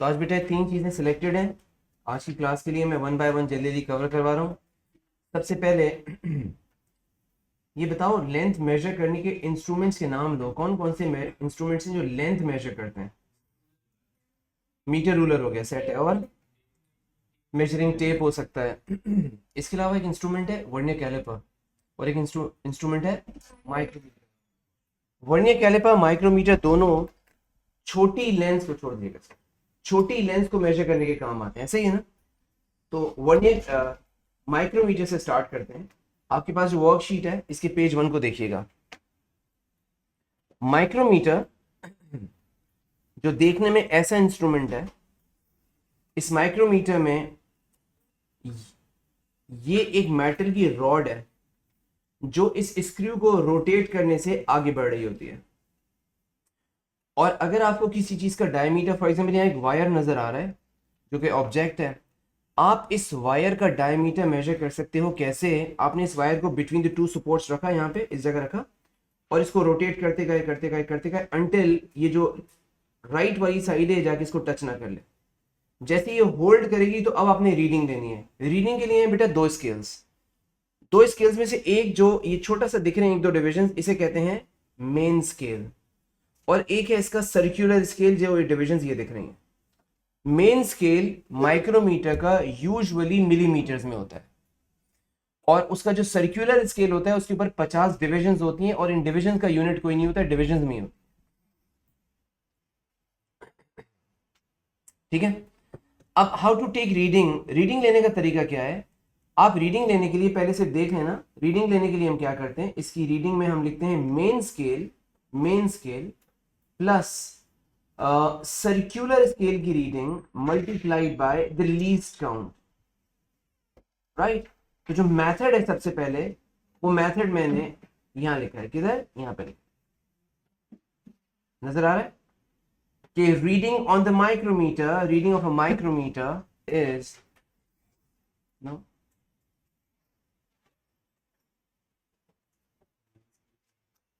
तो आज बेटा 3 चीज़ें सिलेक्टेड हैं आज की क्लास के लिए। मैं वन बाय वन जल्दी जल्दी कवर करवा रहा हूँ। सबसे पहले ये बताओ, लेंथ मेजर करने के इंस्ट्रूमेंट्स के नाम लो। कौन कौन से इंस्ट्रूमेंट्स हैं जो लेंथ मेजर करते हैं? मीटर रूलर हो गया, सेट है, और मेजरिंग टेप हो सकता है। इसके अलावा एक इंस्ट्रूमेंट है वर्नियर कैलिपर, और एक इंस्ट्रूमेंट है माइक्रोमीटर। वर्नियर कैलिपर माइक्रोमीटर दोनों छोटी लेंस को छोड़ दिएगा, छोटी लेंस को मेजर करने के काम आते हैं, सही है ना? तो वर्नियर माइक्रोमीटर से स्टार्ट करते हैं। आपके पास जो वर्कशीट है इसके पेज 1 को देखिएगा। माइक्रोमीटर जो देखने में ऐसा इंस्ट्रूमेंट है, इस माइक्रोमीटर में ये एक मेटल की रॉड है जो इस स्क्रू को रोटेट करने से आगे बढ़ रही होती है। और अगर आपको किसी चीज का डायमीटर, फॉर एग्जाम्पल यहाँ एक वायर नजर आ रहा है जो कि ऑब्जेक्ट है, आप इस वायर का डायमीटर मेजर कर सकते हो। कैसे? आपने इस वायर को बिटवीन द टू सपोर्ट्स रखा, यहाँ पे इस जगह रखा, और इसको रोटेट करते गए करते गए करते गए अंटिल ये जो राइट वाली साइड है जाके इसको टच ना कर ले। जैसे ये होल्ड करेगी तो अब आपने रीडिंग लेनी है। रीडिंग के लिए बेटा दो स्केल्स में से एक जो ये छोटा सा दिख रहे हैं, एक दो डिविजन, इसे कहते हैं मेन स्केल, और एक है इसका सर्कुलर स्केल, जो ये डिविजन ये दिख रही हैं। मेन स्केल माइक्रोमीटर का यूजुअली मिलीमीटर्स में होता है, और उसका जो सर्कुलर स्केल होता है उसके ऊपर 50 डिविजन होती हैं, और इन डिविजन का यूनिट कोई नहीं होता, डिविजन में होता है। ठीक है। अब हाउ टू टेक रीडिंग लेने का तरीका क्या है? आप रीडिंग लेने के लिए पहले से देख लेना। रीडिंग लेने के लिए हम क्या करते हैं, इसकी रीडिंग में हम लिखते हैं main scale plus circular scale की reading multiplied by the least count, right? तो जो मेथड है सबसे पहले, वो मेथड मैंने यहां लिखा है। किधर? यहां पे लिखा, नजर आ रहा है कि reading on the micrometer, reading of a micrometer is no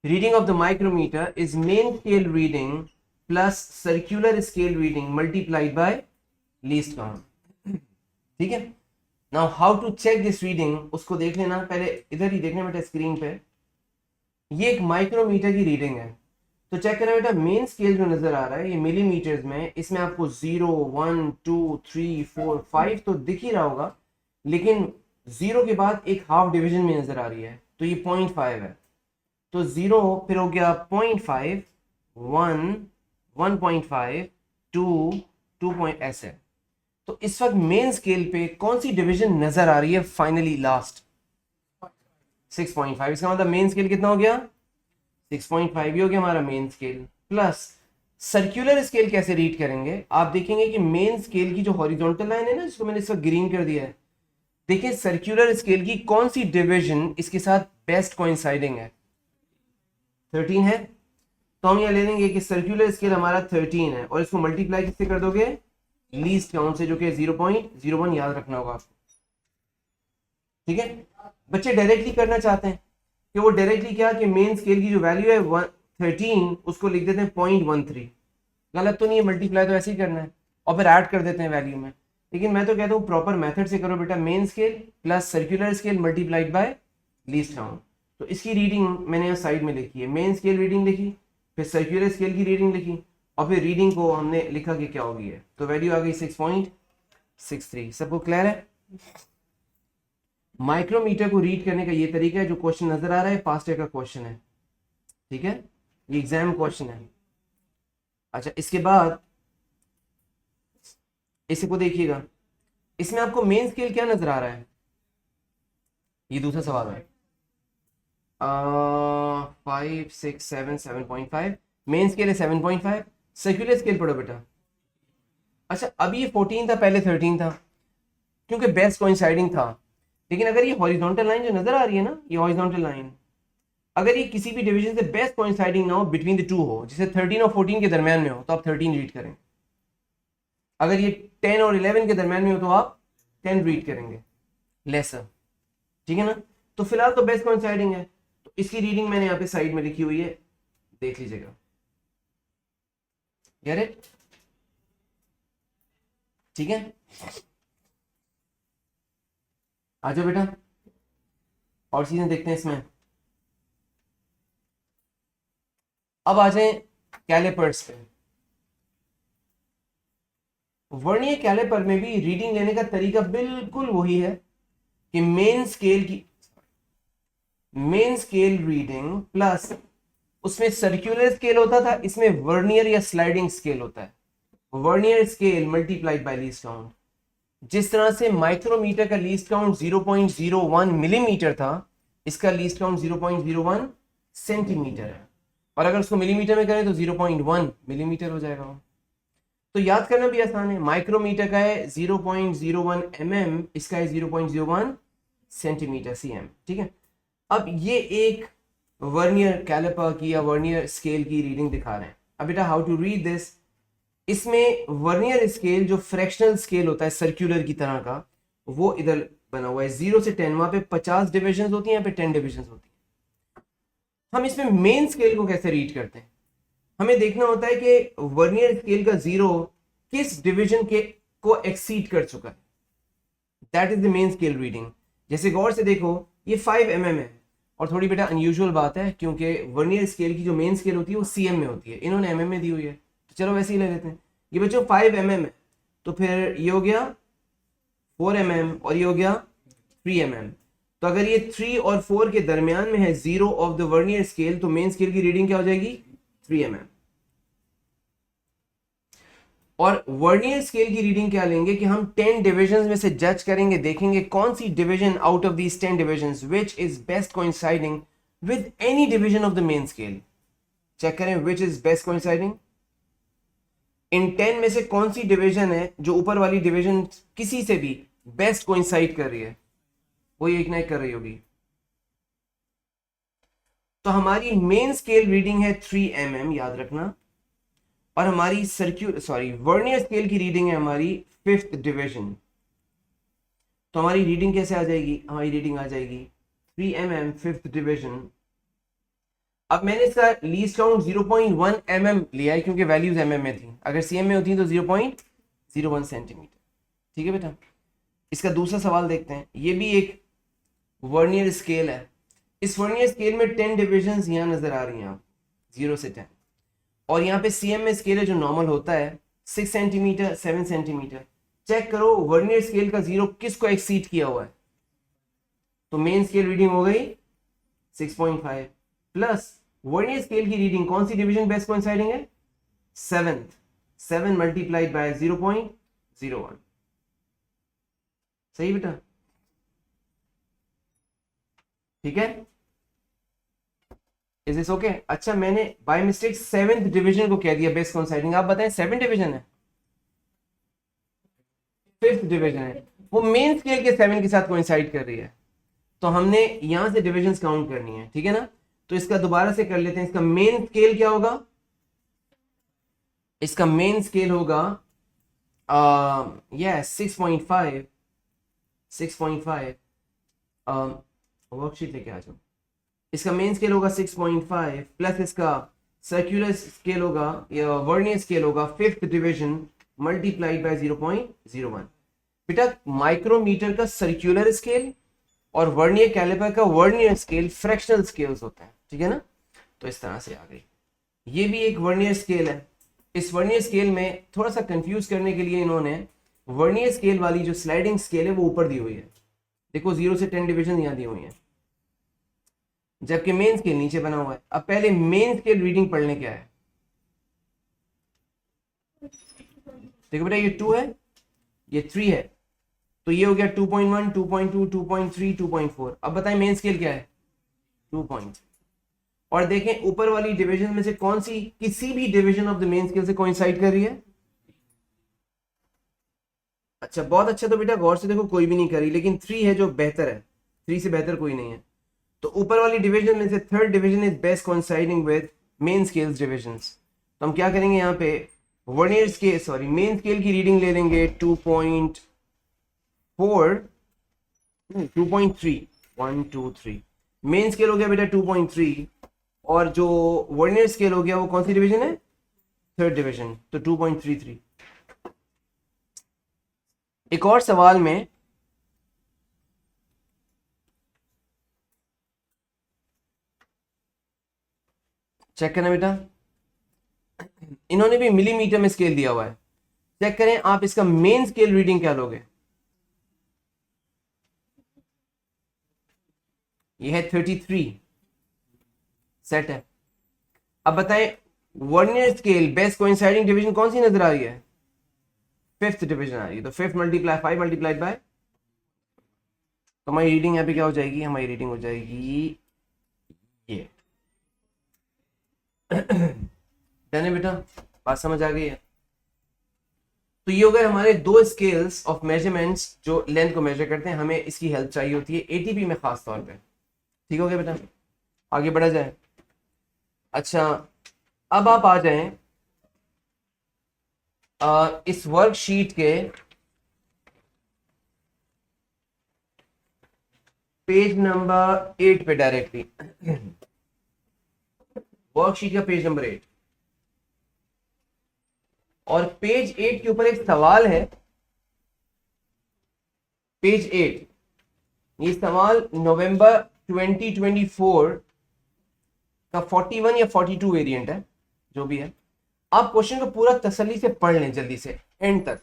reading of the micrometer is main scale reading plus circular scale reading multiplied by least count। ठीक है। now how to check this reading, उसको देख लेना। पहले इधर ही देखना बेटा screen पे, ये एक माइक्रोमीटर की रीडिंग है। तो चेक करना बेटा, मेन स्केल जो नजर आ रहा है ये मिलीमीटर्स में, इसमें आपको 0 1 2 3 4 5 तो दिख ही रहा होगा, लेकिन 0 के बाद एक हाफ डिवीजन में नजर आ रही है, तो ये 0.5 है। तो 0 फिर हो गया 0.5, 1 1.5 2 2 ऐसे। तो इस वक्त मेन स्केल पे कौन सी डिवीजन नजर आ रही है? Finally last 6.5। इसका मतलब मेन स्केल कितना हो गया? 6.5 ही हो गया हमारा main scale. Plus circular scale कैसे रीड करेंगे? आप देखेंगे कि मेन स्केल की जो हॉरिजॉन्टल लाइन है ना, जिसको मैंने इस वक्त ग्रीन कर दिया है, देखिए सर्कुलर स्केल की कौन सी डिवीजन इसके साथ बेस्ट कोइंसाइडिंग है? 13 है। तो हम यहां ले लेंगे कि सर्कुलर स्केल हमारा 13 है, और इसको मल्टीप्लाई किससे कर दोगे? लीस्ट काउंट से, जो कि 0.01 याद रखना होगा आपको। ठीक है। बच्चे डायरेक्टली करना चाहते हैं कि वो डायरेक्टली क्या, कि मेन स्केल की जो वैल्यू है 13, उसको लिख देते हैं 0.13। गलत तो नहीं है, मल्टीप्लाई तो ऐसे ही करना है, और फिर ऐड कर देते हैं वैल्यू में। लेकिन मैं तो कहता हूँ प्रॉपर मेथड से करो बेटा, main scale plus circular scale multiplied by least count. तो इसकी रीडिंग मैंने यहाँ साइड में लिखी है, मेन स्केल रीडिंग लिखी, फिर सर्कुलर स्केल की रीडिंग लिखी, और फिर रीडिंग को हमने लिखा कि क्या होगी है, तो वैल्यू आ गई 6.63। सबको क्लियर है? माइक्रोमीटर को रीड करने का ये तरीका है। जो क्वेश्चन नजर आ रहा है पास्ट ईयर का क्वेश्चन है, ठीक है, ये एग्जाम क्वेश्चन है। अच्छा, इसके बाद इसको देखिएगा, इसमें आपको मेन स्केल क्या नजर आ रहा है? ये दूसरा सवाल है। 5 6 7 7.5, मेन स्केल है 7.5। सर्कुलर स्केल पढ़ो बेटा। अच्छा, अभी ये 14 था, पहले 13 था, क्योंकि बेस्ट कोइंसाइडिंग था। लेकिन अगर ये हॉरिजॉन्टल लाइन जो नजर आ रही है ना, ये हॉरिजॉन्टल लाइन, अगर ये किसी भी डिवीजन से बेस्ट कोइंसाइडिंग ना हो, बिटवीन द टू हो, जैसे 13 और 14 के दरमियान में हो, तो आप 13 रीड करें। अगर ये 10 और 11 के दरमियान में हो तो आप 10 रीड करेंगे, लेसर। ठीक है ना? तो फिलहाल तो बेस्ट कोइंसाइडिंग है, तो इसकी रीडिंग मैंने यहाँ पे साइड में लिखी हुई है, देख लीजिएगा। Get it? ठीक है, आ जाओ बेटा, और चीजें देखते हैं इसमें। अब आ जाए कैलिपर्स पे। वर्नियर कैलिपर में भी रीडिंग लेने का तरीका बिल्कुल वही है कि मेन स्केल रीडिंग प्लस उसमें सर्कुलर स्केल होता था, इसमें वर्नियर या स्लाइडिंग स्केल होता है। Vernier scale multiplied by least count. जिस तरह से माइक्रोमीटर का लीस्ट काउंट 0.01 मिलीमीटर था, इसका लीस्ट काउंट 0.01 सेंटीमीटर है, और अगर उसको मिलीमीटर में करें तो 0.1 मिलीमीटर हो जाएगा। तो याद करना भी आसान है, माइक्रोमीटर का है 0.01 mm, इसका है 0.01 सेंटीमीटर cm। ठीक है, अब ये एक वर्नियर कैलिपर की या वर्नियर स्केल की रीडिंग दिखा रहे हैं। अब बेटा हाउ टू रीड दिस, इसमें वर्नियर स्केल जो फ्रैक्शनल स्केल होता है सर्कुलर की तरह का, वो इधर बना हुआ है 0 से 10, वहां पे 50 डिविजन होती हैं, यहाँ पे 10 डिविजन होती है। हम इसमें मेन स्केल को कैसे रीड करते हैं, हमें देखना होता है कि वर्नियर स्केल का 0 किस डिवीजन के को एक्सीड कर चुका है, that is the main scale reading. जैसे गौर से देखो, ये 5 mm है, और थोड़ी बेटा अनयूजुअल बात है क्योंकि वर्नियर स्केल की जो मेन स्केल होती है वो cm में होती है, इन्होंने mm में दी हुई है, तो चलो वैसे ही ले लेते हैं। ये बच्चों 5 mm है, तो फिर ये हो गया 4 mm और ये हो गया 3 mm। तो अगर ये 3 और 4 के दरमियान में है 0 ऑफ द वर्नियर स्केल, तो मेन स्केल की रीडिंग क्या हो जाएगी 3 mm। और वर्नियर स्केल की रीडिंग क्या लेंगे कि हम 10 डिविजन्स में से जज करेंगे, देखेंगे कौन सी division out of these 10 divisions which is best coinciding with any division of the main scale. Check करें व्हिच इज बेस्ट कोइंसाइडिंग, इन 10 में से कौन सी डिवीजन है जो ऊपर वाली डिवीजन किसी से भी बेस्ट कोइंसाइड कर रही है, वो एक ना एक कर रही होगी। तो हमारी मेन स्केल रीडिंग है 3 mm, याद रखना, और हमारी वर्नियर स्केल की रीडिंग है हमारी 5th डिवीजन। तो हमारी रीडिंग कैसे आ जाएगी, हमारी रीडिंग आ जाएगी 3 mm 5th डिवीजन। अब मैंने इसका लीस्ट काउंट 0.1 mm लिया है क्योंकि वैल्यूज mm में थी, अगर cm में होती तो 0.01 सेंटीमीटर। ठीक है बेटा, इसका दूसरा सवाल देखते हैं। ये भी एक वर्नियर स्केल है, इस वर्नियर स्केल में 10 डिविजन्स यहाँ नजर आ रही हैं आप, 0 से 10, और यहाँ पे cm में स्केल है जो नॉर्मल होता है 6 सेंटीमीटर 7 सेंटीमीटर। चेक करो वर्नियर स्केल का 0 किसको एक्सीड किया हुआ है, तो मेन स्केल रीडिंग हो गई 6.5 प्लस वर्नियर स्केल की रीडिंग कौन सी डिवीजन बेस्ट कोइंसाइडिंग है 7 मल्टीप्लाइड बाय 0.01। सही बेटा, ठीक है, इज दिस ओके। अच्छा, मैंने बाय मिस्टेक 7th डिवीजन को कह दिया बेस्ट कोइंसाइडिंग, आप बताएं 7 डिवीजन है 5th डिवीजन है, वो मेन स्केल के 7 के साथ कोइंसाइड कर रही है, तो हमने यहां से डिविजन्स काउंट करनी है। ठीक है ना, तो इसका दोबारा से कर लेते हैं। इसका मेन स्केल क्या होगा, इसका मेन स्केल होगा यस 6.5 वर्कशीट लेके आ जाओ। इसका मेन स्केल होगा 6.5 प्लस इसका सर्कुलर स्केल होगा या वर्नियर स्केल होगा 5th डिवीजन मल्टीप्लाइड बाय 0.01। बेटा माइक्रोमीटर का सर्कुलर स्केल और वर्नियर कैलिपर का वर्नियर स्केल फ्रैक्शनल स्केल्स होते हैं। ठीक है ना, तो इस तरह से आ गई। ये भी एक वर्नियर स्केल है। इस वर्नियर स्केल में थोड़ा सा कंफ्यूज करने के लिए इन्होंने वर्नियर स्केल वाली जो स्लाइडिंग स्केल है वो ऊपर दी हुई है, देखो 0 से 10 डिवीजन यहाँ दी हुई है, जबकि मेन स्केल नीचे बना हुआ है। अब पहले मेन स्केल रीडिंग पढ़ने क्या है, देखो बेटा ये 2 है, ये 3 है, तो ये हो गया 2.1 2.2 2.3 2.4। अब बताएं मेन स्केल क्या है 2.3, और देखें ऊपर वाली डिवीजन में से कौन सी किसी भी division of the main scale से कोइंसाइड कर रही है। अच्छा बहुत अच्छा, तो बेटा गौर से देखो कोई भी नहीं करी, लेकिन 3 है जो बेहतर है, 3 से बेहतर कोई नहीं है। तो ऊपर वाली डिवीजन में से 3rd division is best coinciding with main scales divisions. तो हम क्या करेंगे यहाँ पे वर्नियर स्केल मेन स्केल की रीडिंग ले लेंगे 2.3 1 2 3। मेन स्केल हो गया बेटा 2.3, और जो वर्नियर स्केल हो गया वो कौन सी डिवीजन है 3rd डिवीजन, तो 2.33। एक और सवाल में चेक करना बेटा, इन्होंने भी मिलीमीटर में स्केल दिया हुआ है। चेक करें आप इसका मेन स्केल रीडिंग क्या लोगे। ये है 33 सेट है। अब बताएं vernier scale best coinciding division कौन सी नजर आ रही है, फिफ्थ डिवीजन आ रही है। तो फिफ्थ मल्टीप्लाई 5 मल्टीप्लाइड बाय, तो हमारी रीडिंग यहाँ पे क्या हो जाएगी, हमारी रीडिंग हो जाएगी ये। डन है बेटा, बात समझ आ गई है। तो ये हो गए हमारे दो स्केल्स ऑफ मेजरमेंट्स जो लेंथ को मेजर करते हैं, हमें इसकी हेल्प चाहिए होती है एटीपी में खास तौर पे। ठीक हो गया बेटा, आगे बढ़ा जाए। अच्छा अब आप आ जाएं इस वर्कशीट के पेज नंबर 8 पे डायरेक्टली। वर्कशीट का पेज नंबर 8, और पेज 8 के ऊपर एक सवाल है। पेज 8, ये सवाल नवंबर 2024 का 41 या 42 वेरिएंट है, जो भी है। आप क्वेश्चन को पूरा तसल्ली से पढ़ लें जल्दी से एंड तक।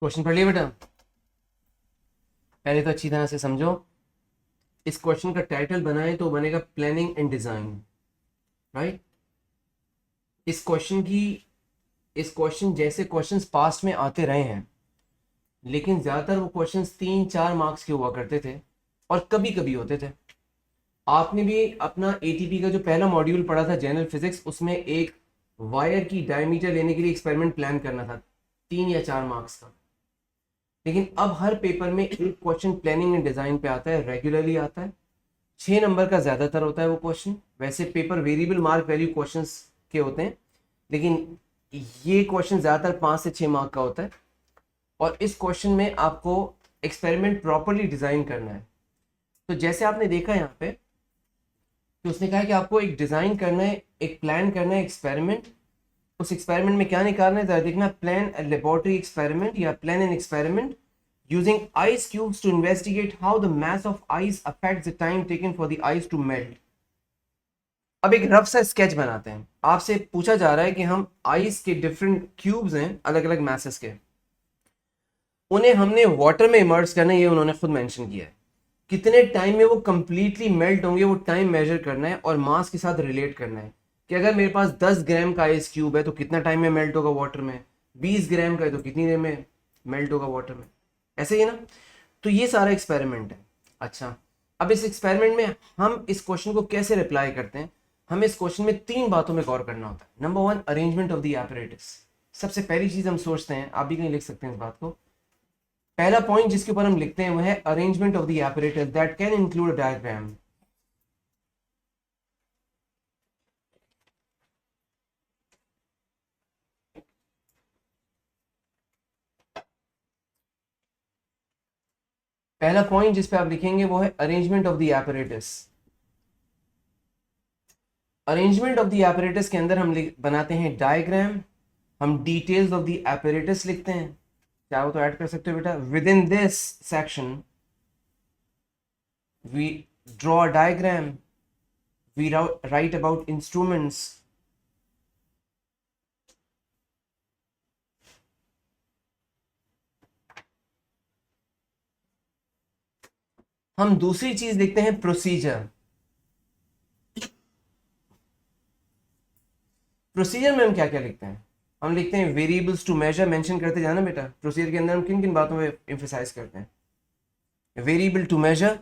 क्वेश्चन पढ़ लिया बेटा, पहले तो अच्छी तरह से समझो। इस क्वेश्चन का टाइटल बनाए तो बनेगा प्लानिंग एंड डिजाइन, राइट। इस क्वेश्चन की, इस क्वेश्चन जैसे क्वेश्चंस पास्ट में आते रहे हैं, लेकिन ज़्यादातर वो क्वेश्चंस 3-4 मार्क्स के हुआ करते थे, और कभी कभी होते थे। आपने भी अपना एटीपी का जो पहला मॉड्यूल पढ़ा था जनरल फिजिक्स, उसमें एक वायर की डायमीटर लेने के लिए एक्सपेरिमेंट प्लान करना था 3 या 4 मार्क्स का। लेकिन अब हर पेपर में एक क्वेश्चन प्लानिंग एंड डिज़ाइन पे आता है, रेगुलरली आता है। 6 नंबर का ज़्यादातर होता है वो क्वेश्चन। वैसे paper variable mark value questions के होते हैं, लेकिन ये क्वेश्चन ज़्यादातर 5 से 6 मार्क का होता है। और इस क्वेश्चन में आपको एक्सपेरिमेंट प्रॉपरली डिज़ाइन करना है। तो जैसे आपने देखा यहाँ पे, तो उसने कहा कि आपको एक डिज़ाइन करना है, एक प्लान करना है एक्सपेरिमेंट। उस एक्सपेरिमेंट में क्या निकालना है, ज़रा देखना, प्लान लेबोरेटरी एक्सपेरिमेंट या plan an experiment using ice cubes to investigate how the mass of ice affects the time taken for the ice to melt। अब एक रफ सा स्केच बनाते हैं। आपसे पूछा जा रहा है कि हम आइस के डिफरेंट क्यूब्स हैं अलग अलग मैसेस के, उन्हें हमने वाटर में इमर्स करना है, ये उन्होंने खुद मेंशन किया है। कितने टाइम में वो कंप्लीटली मेल्ट होंगे, वो टाइम मेजर करना है और मास के साथ रिलेट करना है कि अगर मेरे पास 10 ग्राम का आइस क्यूब है तो कितना टाइम में मेल्ट होगा वाटर में, 20 ग्राम का है तो कितनी देर में मेल्ट होगा वाटर में, ऐसे ही ना। तो ये सारा एक्सपेरिमेंट है। अच्छा अब इस एक्सपेरिमेंट में हम इस क्वेश्चन को कैसे रिप्लाई करते हैं, हमें इस क्वेश्चन में 3 बातों में गौर करना होता है। Number 1, arrangement of the apparatus. सबसे पहली चीज हम सोचते हैं, आप भी कहीं लिख सकते हैं इस बात को, पहला पॉइंट जिसके ऊपर हम लिखते हैं वो है arrangement of the apparatus that can include a diagram. पहला पॉइंट जिस पे आप लिखेंगे वो है arrangement of the apparatus. Arrangement of the apparatus के अंदर हम बनाते हैं डायग्राम, हम डिटेल्स ऑफ द एपरेटस लिखते हैं, चाहो तो ऐड कर सकते हो बेटा। Within this section we draw a diagram, we write about instruments, हम दूसरी चीज देखते हैं, प्रोसीजर। प्रोसीजर में हम क्या क्या लिखते हैं? हम लिखते हैं वेरिएबल्स टू मेजर, मेंशन करते जाना बेटा। प्रोसीजर के अंदर हम किन किन बातों पे एम्फेसाइज करते हैं? Variable to measure,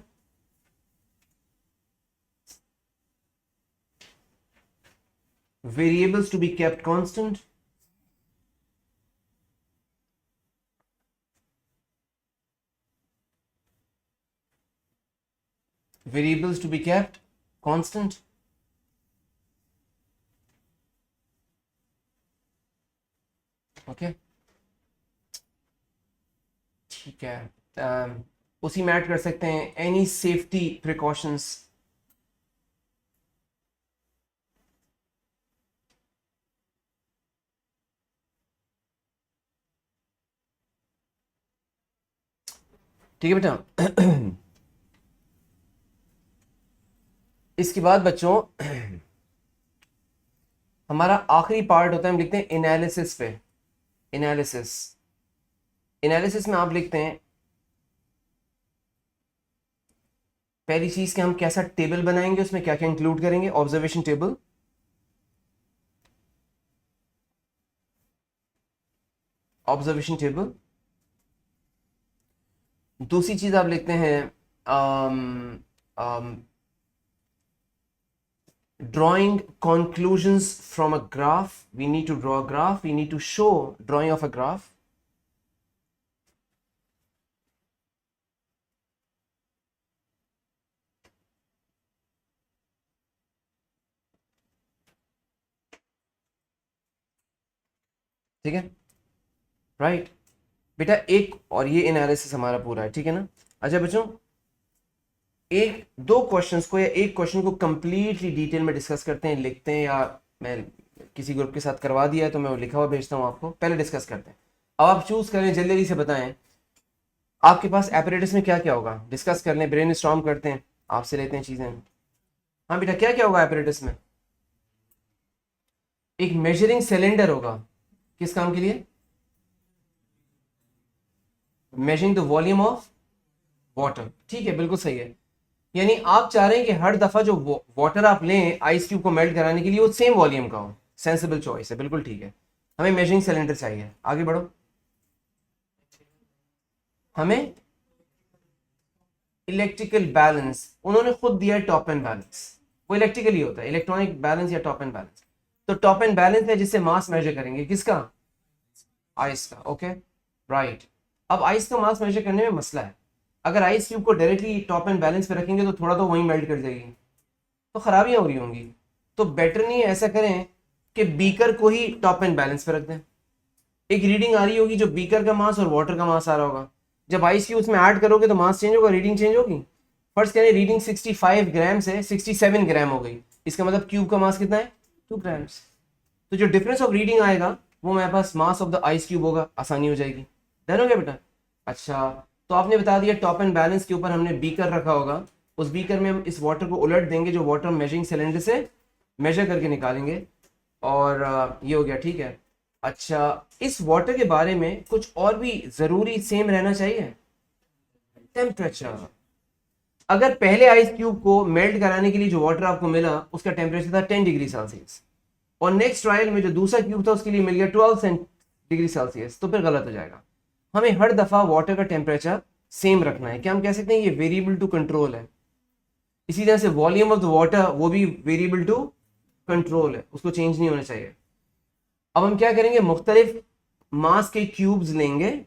variables to be kept constant, variables to be kept constant, okay ठीक है। उसी में ऐड कर सकते हैं एनी सेफ्टी प्रिकॉशंस, ठीक है बेटा। इसके बाद बच्चों हमारा आखिरी पार्ट होता है, हम लिखते हैं एनालिसिस पे। एनालिसिस, एनालिसिस में आप लिखते हैं पहली चीज कि हम कैसा टेबल बनाएंगे, उसमें क्या क्या इंक्लूड करेंगे, ऑब्जर्वेशन टेबल, ऑब्जर्वेशन टेबल। दूसरी चीज आप लिखते हैं drawing conclusions from a graph. We need to draw a graph, we need to show drawing of a graph. ठीक है, राइट बेटा। एक और ये एनालिसिस हमारा पूरा है, ठीक है ना। अच्छा बच्चों, एक दो क्वेश्चंस को या एक क्वेश्चन को कंप्लीटली डिटेल में डिस्कस करते हैं, लिखते हैं, या मैं किसी ग्रुप के साथ करवा दिया है तो मैं वो लिखा हुआ भेजता हूँ आपको, पहले डिस्कस करते हैं। अब आप चूज करें, जल्दी जल्दी से बताएं आपके पास एपरेटस में क्या क्या होगा, डिस्कस कर लें, ब्रेन स्टॉर्म करते हैं, आपसे लेते हैं चीजें। हाँ बेटा, क्या क्या होगा एपरेटस में? एक मेजरिंग सिलेंडर होगा, किस काम के लिए? Measuring the volume of water, ठीक है, बिल्कुल सही है। यानी आप चाह रहे हैं कि हर दफा जो वाटर आप लें आइस क्यूब को मेल्ट कराने के लिए, वो सेम वॉल्यूम का हो। सेंसिबल चॉइस है, बिल्कुल ठीक है। हमें मेजरिंग सिलेंडर चाहिए, आगे बढ़ो। हमें इलेक्ट्रिकल बैलेंस, उन्होंने खुद दिया है टॉप एंड बैलेंस, वो इलेक्ट्रिकल ही होता है, इलेक्ट्रॉनिक बैलेंस या टॉप एंड बैलेंस। तो टॉप एंड बैलेंस है जिससे मास मेजर करेंगे, किसका? आइस का, ओके राइट। अब आइस का मास मेजर करने में मसला है, अगर आइस क्यूब को डायरेक्टली टॉप एंड बैलेंस पे रखेंगे तो थोड़ा तो वहीं मेल्ट कर जाएगी, तो खराबियां हो रही होंगी। तो बेटर नहीं है, ऐसा करें कि बीकर को ही टॉप एंड बैलेंस पे रख दें। एक रीडिंग आ रही होगी जो बीकर का मास और वाटर का मास आ रहा होगा, जब आइस क्यूब उसमें ऐड करोगे तो मास चेंज होगा, रीडिंग चेंज होगी। फर्स्ट कह रहे रीडिंग 65 ग्राम से 67 ग्राम हो गई, इसका मतलब क्यूब का मास कितना है? 2 ग्राम्स। तो जो डिफरेंस ऑफ रीडिंग आएगा वो मेरे पास mass of the ice cube होगा, आसानी हो जाएगी। डन हो गया बेटा? अच्छा, तो आपने बता दिया टॉप एंड बैलेंस के ऊपर हमने बीकर रखा होगा, उस बीकर में हम इस वाटर को उलट देंगे, जो वाटर मेजरिंग सिलेंडर से मेजर करके निकालेंगे, और ये हो गया, ठीक है। अच्छा, इस वाटर के बारे में कुछ और भी जरूरी सेम रहना चाहिए, टेम्परेचर। अगर पहले आइस क्यूब को मेल्ट कराने के लिए जो वाटर आपको मिला उसका टेम्परेचर था 10 डिग्री सेल्सियस, और नेक्स्ट ट्रायल में जो दूसरा क्यूब था उसके लिए मिल गया 12 डिग्री सेल्सियस, तो फिर गलत हो जाएगा। हमें हर दफा वाटर का टेम्परेचर सेम रखना है, क्या हम कह सकते हैं ये वेरिएबल टू कंट्रोल है। इसी तरह से वॉल्यूम ऑफ द वाटर वो भी वेरिएबल टू कंट्रोल है, उसको चेंज नहीं होना चाहिए। अब हम क्या करेंगे, मुख्तलिफ मास के क्यूब्स लेंगे,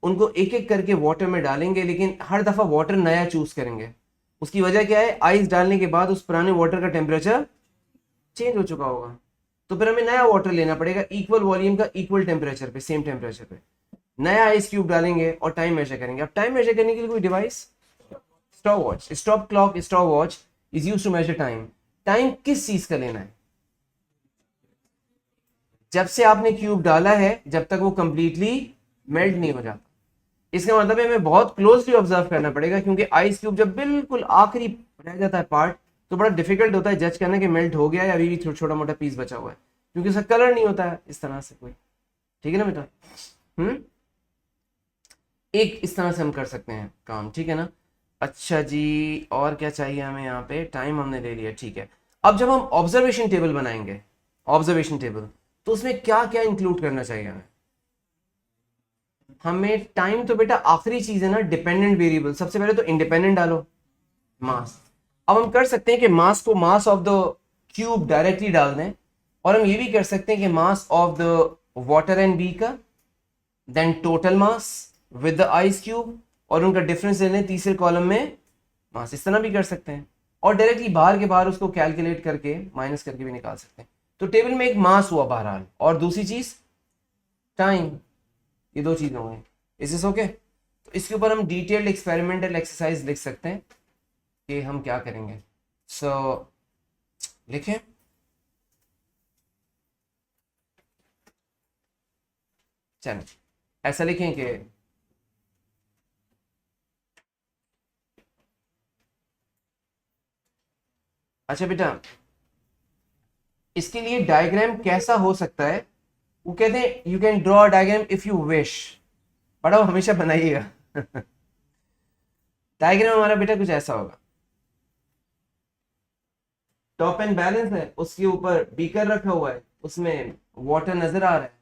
उनको एक एक करके वाटर में डालेंगे, लेकिन हर दफा वाटर नया चूज करेंगे। उसकी वजह क्या है, आइस डालने के बाद उस पुराने वाटर का टेम्परेचर चेंज हो चुका होगा, तो फिर हमें नया वाटर लेना पड़ेगा इक्वल वॉल्यूम का, इक्वल टेम्परेचर पे, सेम टेम्परेचर पे। नया आइस क्यूब डालेंगे और टाइम मेजर करेंगे। अब टाइम मेजर करने के लिए कोई device, stopwatch, stop clock, stopwatch is used to measure time. Time किस चीज का लेना है? जब से आपने क्यूब डाला है जब तक वो कंप्लीटली मेल्ट नहीं हो जाता। इसका मतलब है हमें बहुत क्लोजली ऑब्जर्व करना पड़ेगा, क्योंकि आइस क्यूब जब बिल्कुल आखिरी रह जाता है पार्ट, तो बड़ा डिफिकल्ट होता है जज करना कि मेल्ट हो गया या अभी भी छोटा मोटा पीस बचा हुआ है, क्योंकि उसका कलर नहीं होता है इस तरह से कोई। ठीक है ना बेटा? एक इस तरह से हम कर सकते हैं काम, ठीक है ना। अच्छा जी, और क्या चाहिए हमें? यहाँ पे टाइम हमने ले लिया, ठीक है। अब जब हम ऑब्जर्वेशन टेबल बनाएंगे, ऑब्जर्वेशन टेबल, तो उसमें क्या क्या इंक्लूड करना चाहिए हमें? हमें टाइम तो बेटा आखिरी चीज है ना, डिपेंडेंट वेरिएबल। सबसे पहले तो इंडिपेंडेंट डालो, मास। अब हम कर सकते हैं कि मास को मास ऑफ द क्यूब डायरेक्टली डाल दें, और हम ये भी कर सकते हैं कि mass of the water and b का, then total mass with the ice cube, और उनका डिफरेंस ले लें तीसरे कॉलम में मास। इस तरह भी कर सकते हैं, और डायरेक्टली बाहर के बाहर उसको कैलकुलेट करके माइनस करके भी निकाल सकते हैं। तो टेबल में एक मास हुआ बहरहाल, और दूसरी चीज टाइम। ये दो चीजें हो गई। Is this okay? तो इसके ऊपर हम डिटेल्ड एक्सपेरिमेंटल एक्सरसाइज लिख सकते हैं कि हम क्या करेंगे। सो लिखें, चलो ऐसा लिखें कि अच्छा बेटा, इसके लिए डायग्राम कैसा हो सकता है? वो कहते हैं you can draw diagram if you wish, बड़ा वो हमेशा बनाइएगा। डायग्राम हमारा बेटा कुछ ऐसा होगा। टॉप एंड बैलेंस है, उसके ऊपर बीकर रखा हुआ है, उसमें वाटर नजर आ रहा है।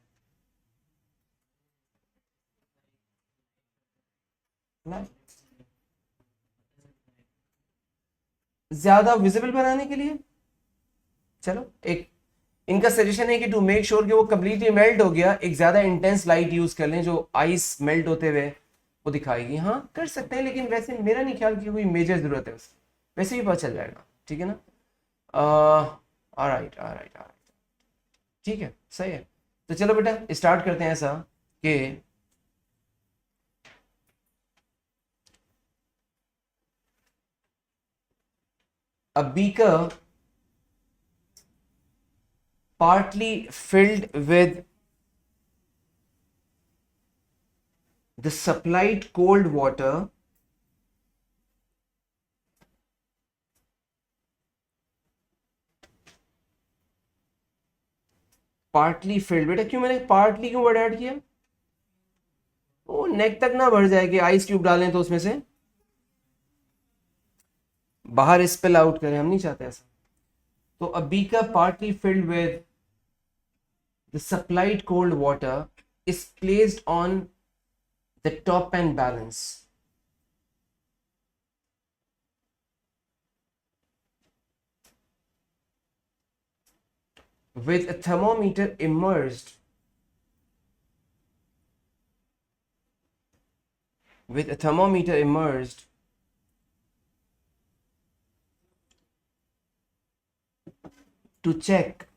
ज्यादा विजिबल बनाने के लिए चलो एक इनका सजेशन है कि टू मेक श्योर कि वो कंप्लीटली मेल्ट हो गया, एक ज्यादा इंटेंस लाइट यूज कर लें जो आइस मेल्ट होते हुए वो दिखाएगी। हाँ कर सकते हैं, लेकिन वैसे मेरा नहीं ख्याल कि कोई मेजर जरूरत है उसकी, वैसे भी पता चल जाएगा, ठीक है ना? ऑलराइट ऑलराइट ऑलराइट, ठीक है, सही है। तो चलो बेटा स्टार्ट करते हैं ऐसा कि a beaker partly filled with the supplied cold water partly field. बेटा क्यों मैंने पार्टली क्यों वर्ड ऐड किया? वो नेक तक ना भर जाए कि आइस क्यूब डालें तो उसमें से बाहर स्पिल आउट करें, हम नहीं चाहते ऐसा। तो a beaker partly filled with the supplied cold water is placed on the top and balance with a thermometer immersed with a thermometer immersed to check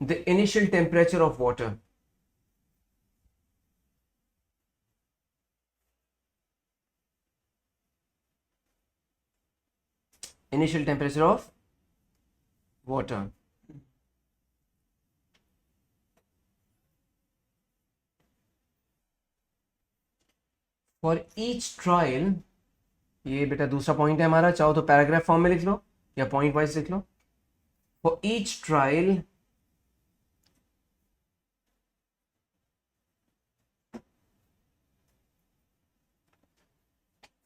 the initial temperature of water. Initial temperature of water. For each trial, ये बेटा दूसरा point है हमारा, चाहो तो paragraph form में लिख लो या पॉइंट वाइज लिख लो। For each trial,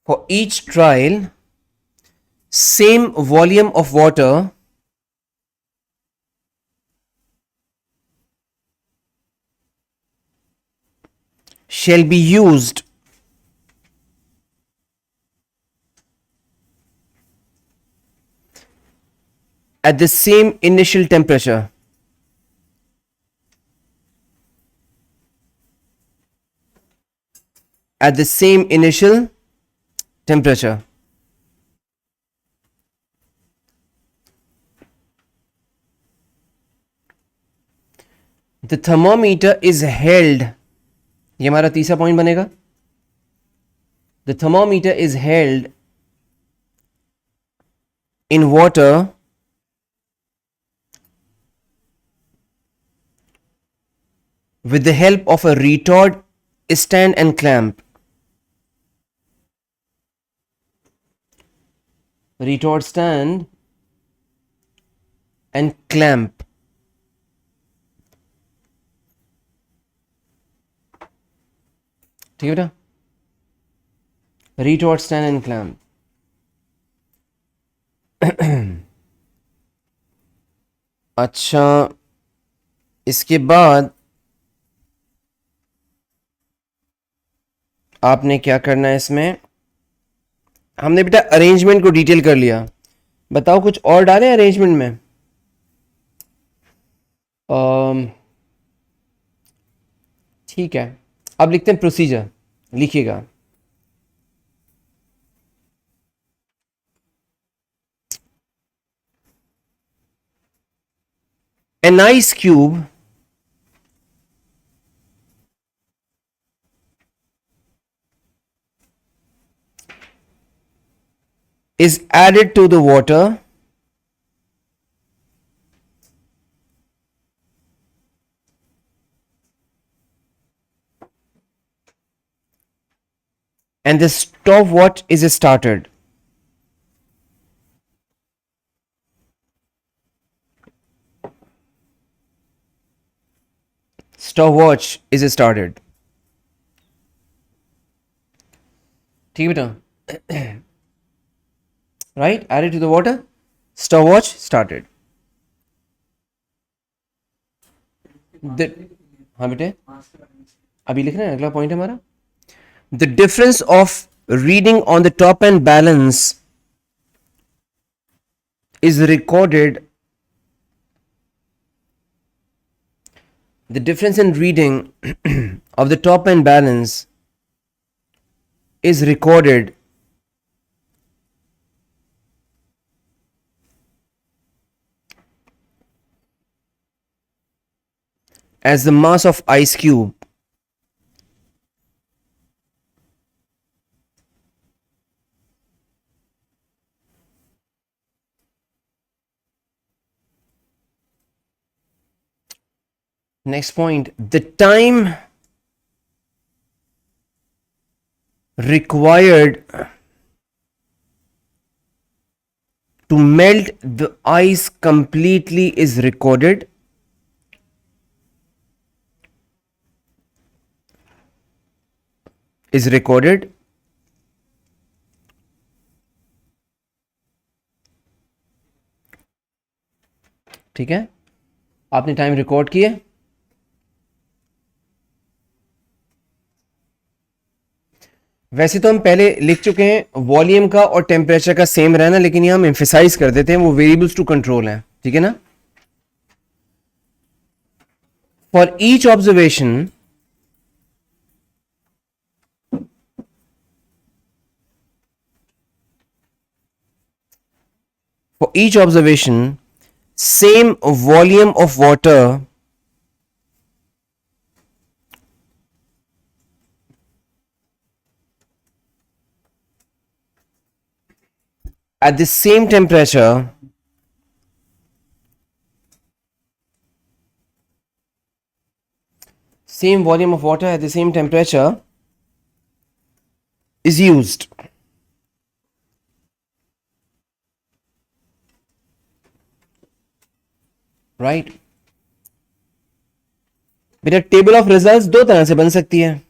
for each trial, same volume of water shall be used at the same initial temperature. At the same initial temperature. The thermometer is held, ये हमारा तीसरा point बनेगा। The thermometer is held in water with the help of a retort stand and clamp. Retort stand and clamp. ठीक है बेटा, retort, stand and clamp. अच्छा, इसके बाद आपने क्या करना है इसमें, हमने बेटा अरेंजमेंट को डिटेल कर लिया, बताओ कुछ और डालें अरेंजमेंट में। ठीक है, अब लिखते हैं प्रोसीजर, लिखिएगा। An ice cube is added to the water and the stopwatch is started. Stopwatch is started. ठीक है बेटा, right? Added to the water, stopwatch started. हाँ बेटे, अभी लिखना है, अगला पॉइंट हमारा, the difference of reading on the top and balance is recorded. The difference in reading of the top and balance is recorded as the mass of ice cube. Next point, the time required to melt the ice completely is recorded. Is recorded. ठीक है, आपने time record किए। वैसे तो हम पहले लिख चुके हैं वॉल्यूम का और टेम्परेचर का सेम रहना, लेकिन यहां हम एम्फेसाइज कर देते हैं वो वेरिएबल्स टू कंट्रोल हैं, ठीक है ना। For each observation same volume of water at the same temperature is used. Right? बेटा टेबल ऑफ रिजल्ट्स दो तरह से बन सकती है,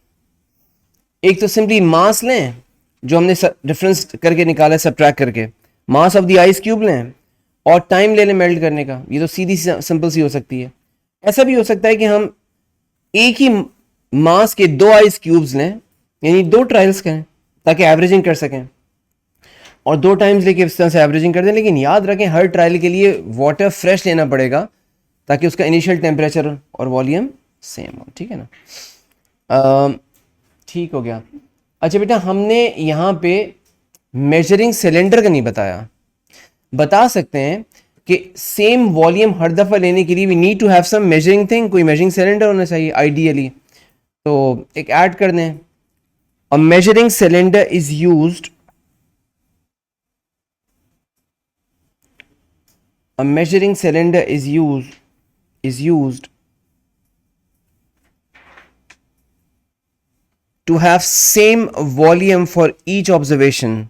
एक तो सिंपली मास लें जो हमने डिफरेंस करके निकाला है सब्ट्रैक्ट करके, मास ऑफ द आइस क्यूब लें और टाइम ले लें मेल्ट करने का, ये तो सीधी सिंपल सी हो सकती है। ऐसा भी हो सकता है कि हम एक ही मास के दो आइस क्यूब्स लें, यानी दो ट्रायल्स करें ताकि एवरेजिंग कर सकें, और दो टाइम्स लेके इस तरह से एवरेजिंग कर दें। लेकिन याद रखें हर ट्रायल के लिए वाटर फ्रेश लेना पड़ेगा ताकि उसका इनिशियल टेम्परेचर और वॉल्यूम सेम हो, ठीक है ना। ठीक हो गया। अच्छा बेटा, हमने यहाँ पे मेजरिंग सिलेंडर का नहीं बताया। बता सकते हैं कि सेम वॉल्यूम हर दफ़ा लेने के लिए we need to have some measuring thing, कोई मेजरिंग सिलेंडर होना चाहिए आइडियली। तो एक ऐड कर दें, a measuring cylinder is used, a measuring cylinder is used to have same volume for each observation.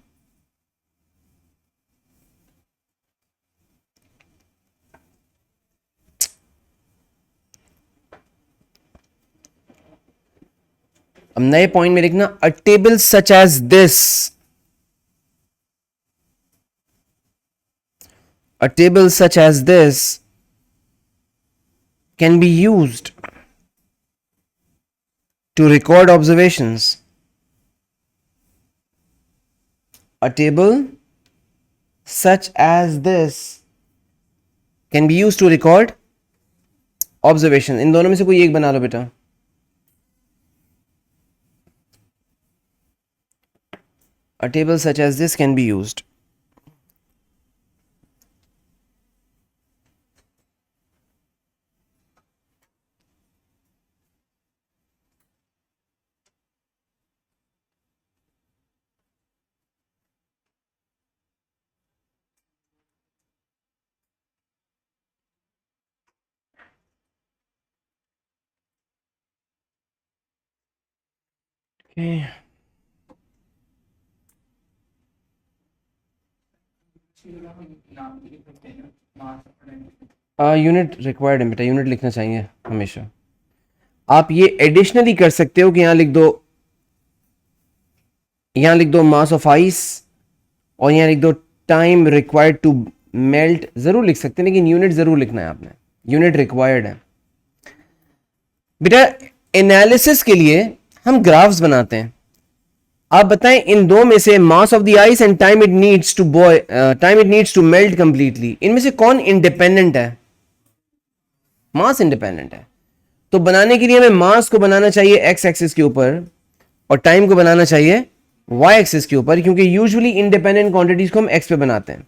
अब नए पॉइंट में लिखना a table such as this, a table such as this can be used to record observations. A table such as this can be used to record observation. इन दोनों में से कोई एक बना लो बेटा. A table such as this can be used. Okay. Unit required है बेटा, unit लिखना चाहिए हमेशा. आप ये एडिशनली कर सकते हो कि यहां लिख दो, यहां लिख दो मास ऑफ आइस और यहां लिख दो टाइम रिक्वायर्ड टू मेल्ट. जरूर लिख सकते हैं लेकिन यूनिट जरूर लिखना है आपने, यूनिट रिक्वायर्ड है बेटा. एनालिसिस के लिए हम ग्राफ्स बनाते हैं. आप बताएं इन दो में से mass of the ice and time it needs to time it needs to melt completely, इनमें से कौन इंडिपेंडेंट है? मास इंडिपेंडेंट है. तो बनाने के लिए हमें मास को बनाना चाहिए एक्स एक्सिस के ऊपर और टाइम को बनाना चाहिए वाई एक्सिस के ऊपर, क्योंकि यूजुअली इंडिपेंडेंट क्वांटिटीज को हम एक्स पे बनाते हैं.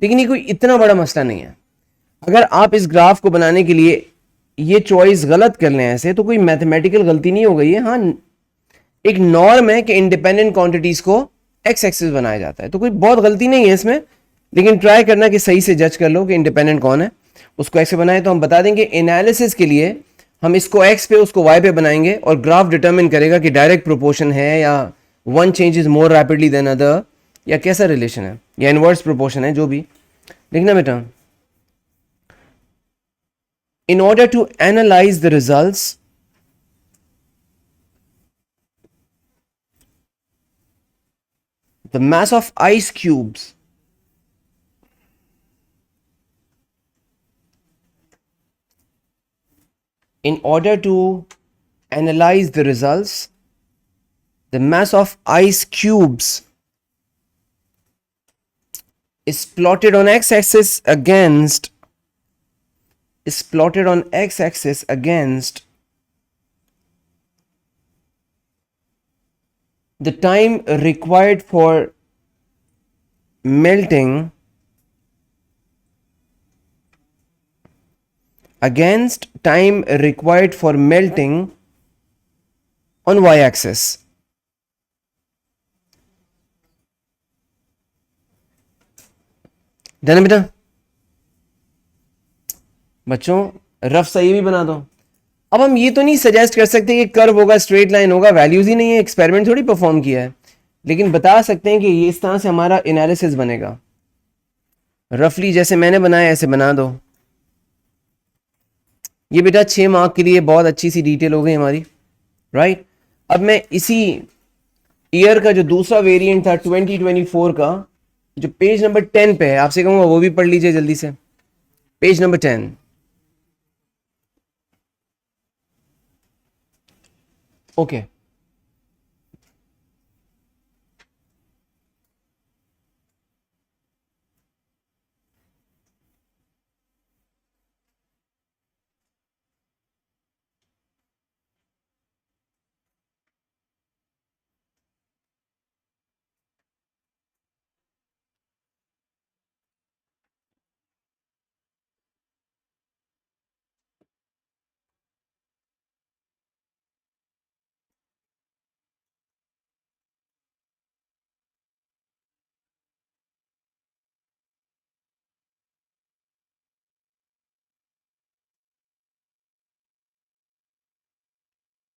लेकिन ये कोई इतना बड़ा मसला नहीं है. अगर आप इस ग्राफ को बनाने के लिए ये चॉइस गलत कर लें ऐसे, तो कोई मैथमेटिकल गलती नहीं हो गई है. हाँ, एक नॉर्म है कि इंडिपेंडेंट क्वांटिटीज को एक्स एक्सिस बनाया जाता है, तो कोई बहुत गलती नहीं है इसमें. लेकिन ट्राई करना कि सही से जज कर लो कि इंडिपेंडेंट कौन है, उसको एक्स पे बनाए. तो हम बता देंगे एनालिसिस के लिए हम इसको एक्स पे उसको वाई पे बनाएंगे और ग्राफ डिटरमिन करेगा कि डायरेक्ट प्रोपोर्शन है या one changes more rapidly than other, या कैसा रिलेशन है, या इनवर्स प्रोपोर्शन है, जो भी लिखना बेटा. In order to analyse the results, the mass of ice cubes in order to analyze the results, the mass of ice cubes is plotted on x-axis against the time required for melting against time required for melting on y-axis. Done बेटा? बच्चों rough सा ये भी बना दो. अब हम ये तो नहीं सजेस्ट कर सकते कि कर्व होगा, स्ट्रेट लाइन होगा, वैल्यूज ही नहीं है, एक्सपेरिमेंट थोड़ी परफॉर्म किया है. लेकिन बता सकते हैं कि ये इस तरह से हमारा एनालिसिस बनेगा. रफली जैसे मैंने बनाया ऐसे बना दो. ये बेटा 6 मार्क के लिए बहुत अच्छी सी डिटेल हो गई हमारी, राइट. अब मैं इसी ईयर का जो दूसरा वेरिएंट था 2024 का, जो पेज नंबर 10 पे है, आपसे कहूंगा वो भी पढ़ लीजिए जल्दी से. Page number 10. ओके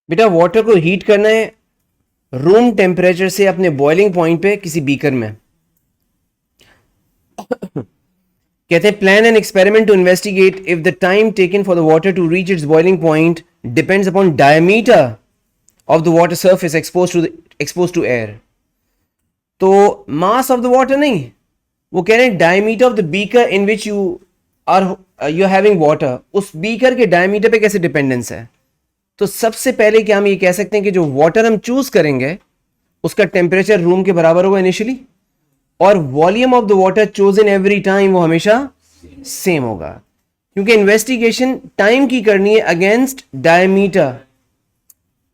बेटा, वाटर को हीट करना है रूम टेम्परेचर से अपने बॉइलिंग पॉइंट पे किसी बीकर में. कहते हैं plan an experiment to investigate if the time taken for the water to reach its boiling point depends upon diameter of the water surface expose to air. तो mass of the water नहीं, वो कह रहे हैं diameter of the beaker in which you are having water, उस beaker के diameter पे कैसे डिपेंडेंस है। तो सबसे पहले क्या हम ये कह सकते हैं कि जो वाटर हम चूज करेंगे उसका टेम्परेचर रूम के बराबर होगा इनिशियली, और volume of the water chosen every time वो हमेशा सेम होगा, क्योंकि इन्वेस्टिगेशन टाइम की करनी है अगेंस्ट डायमीटर।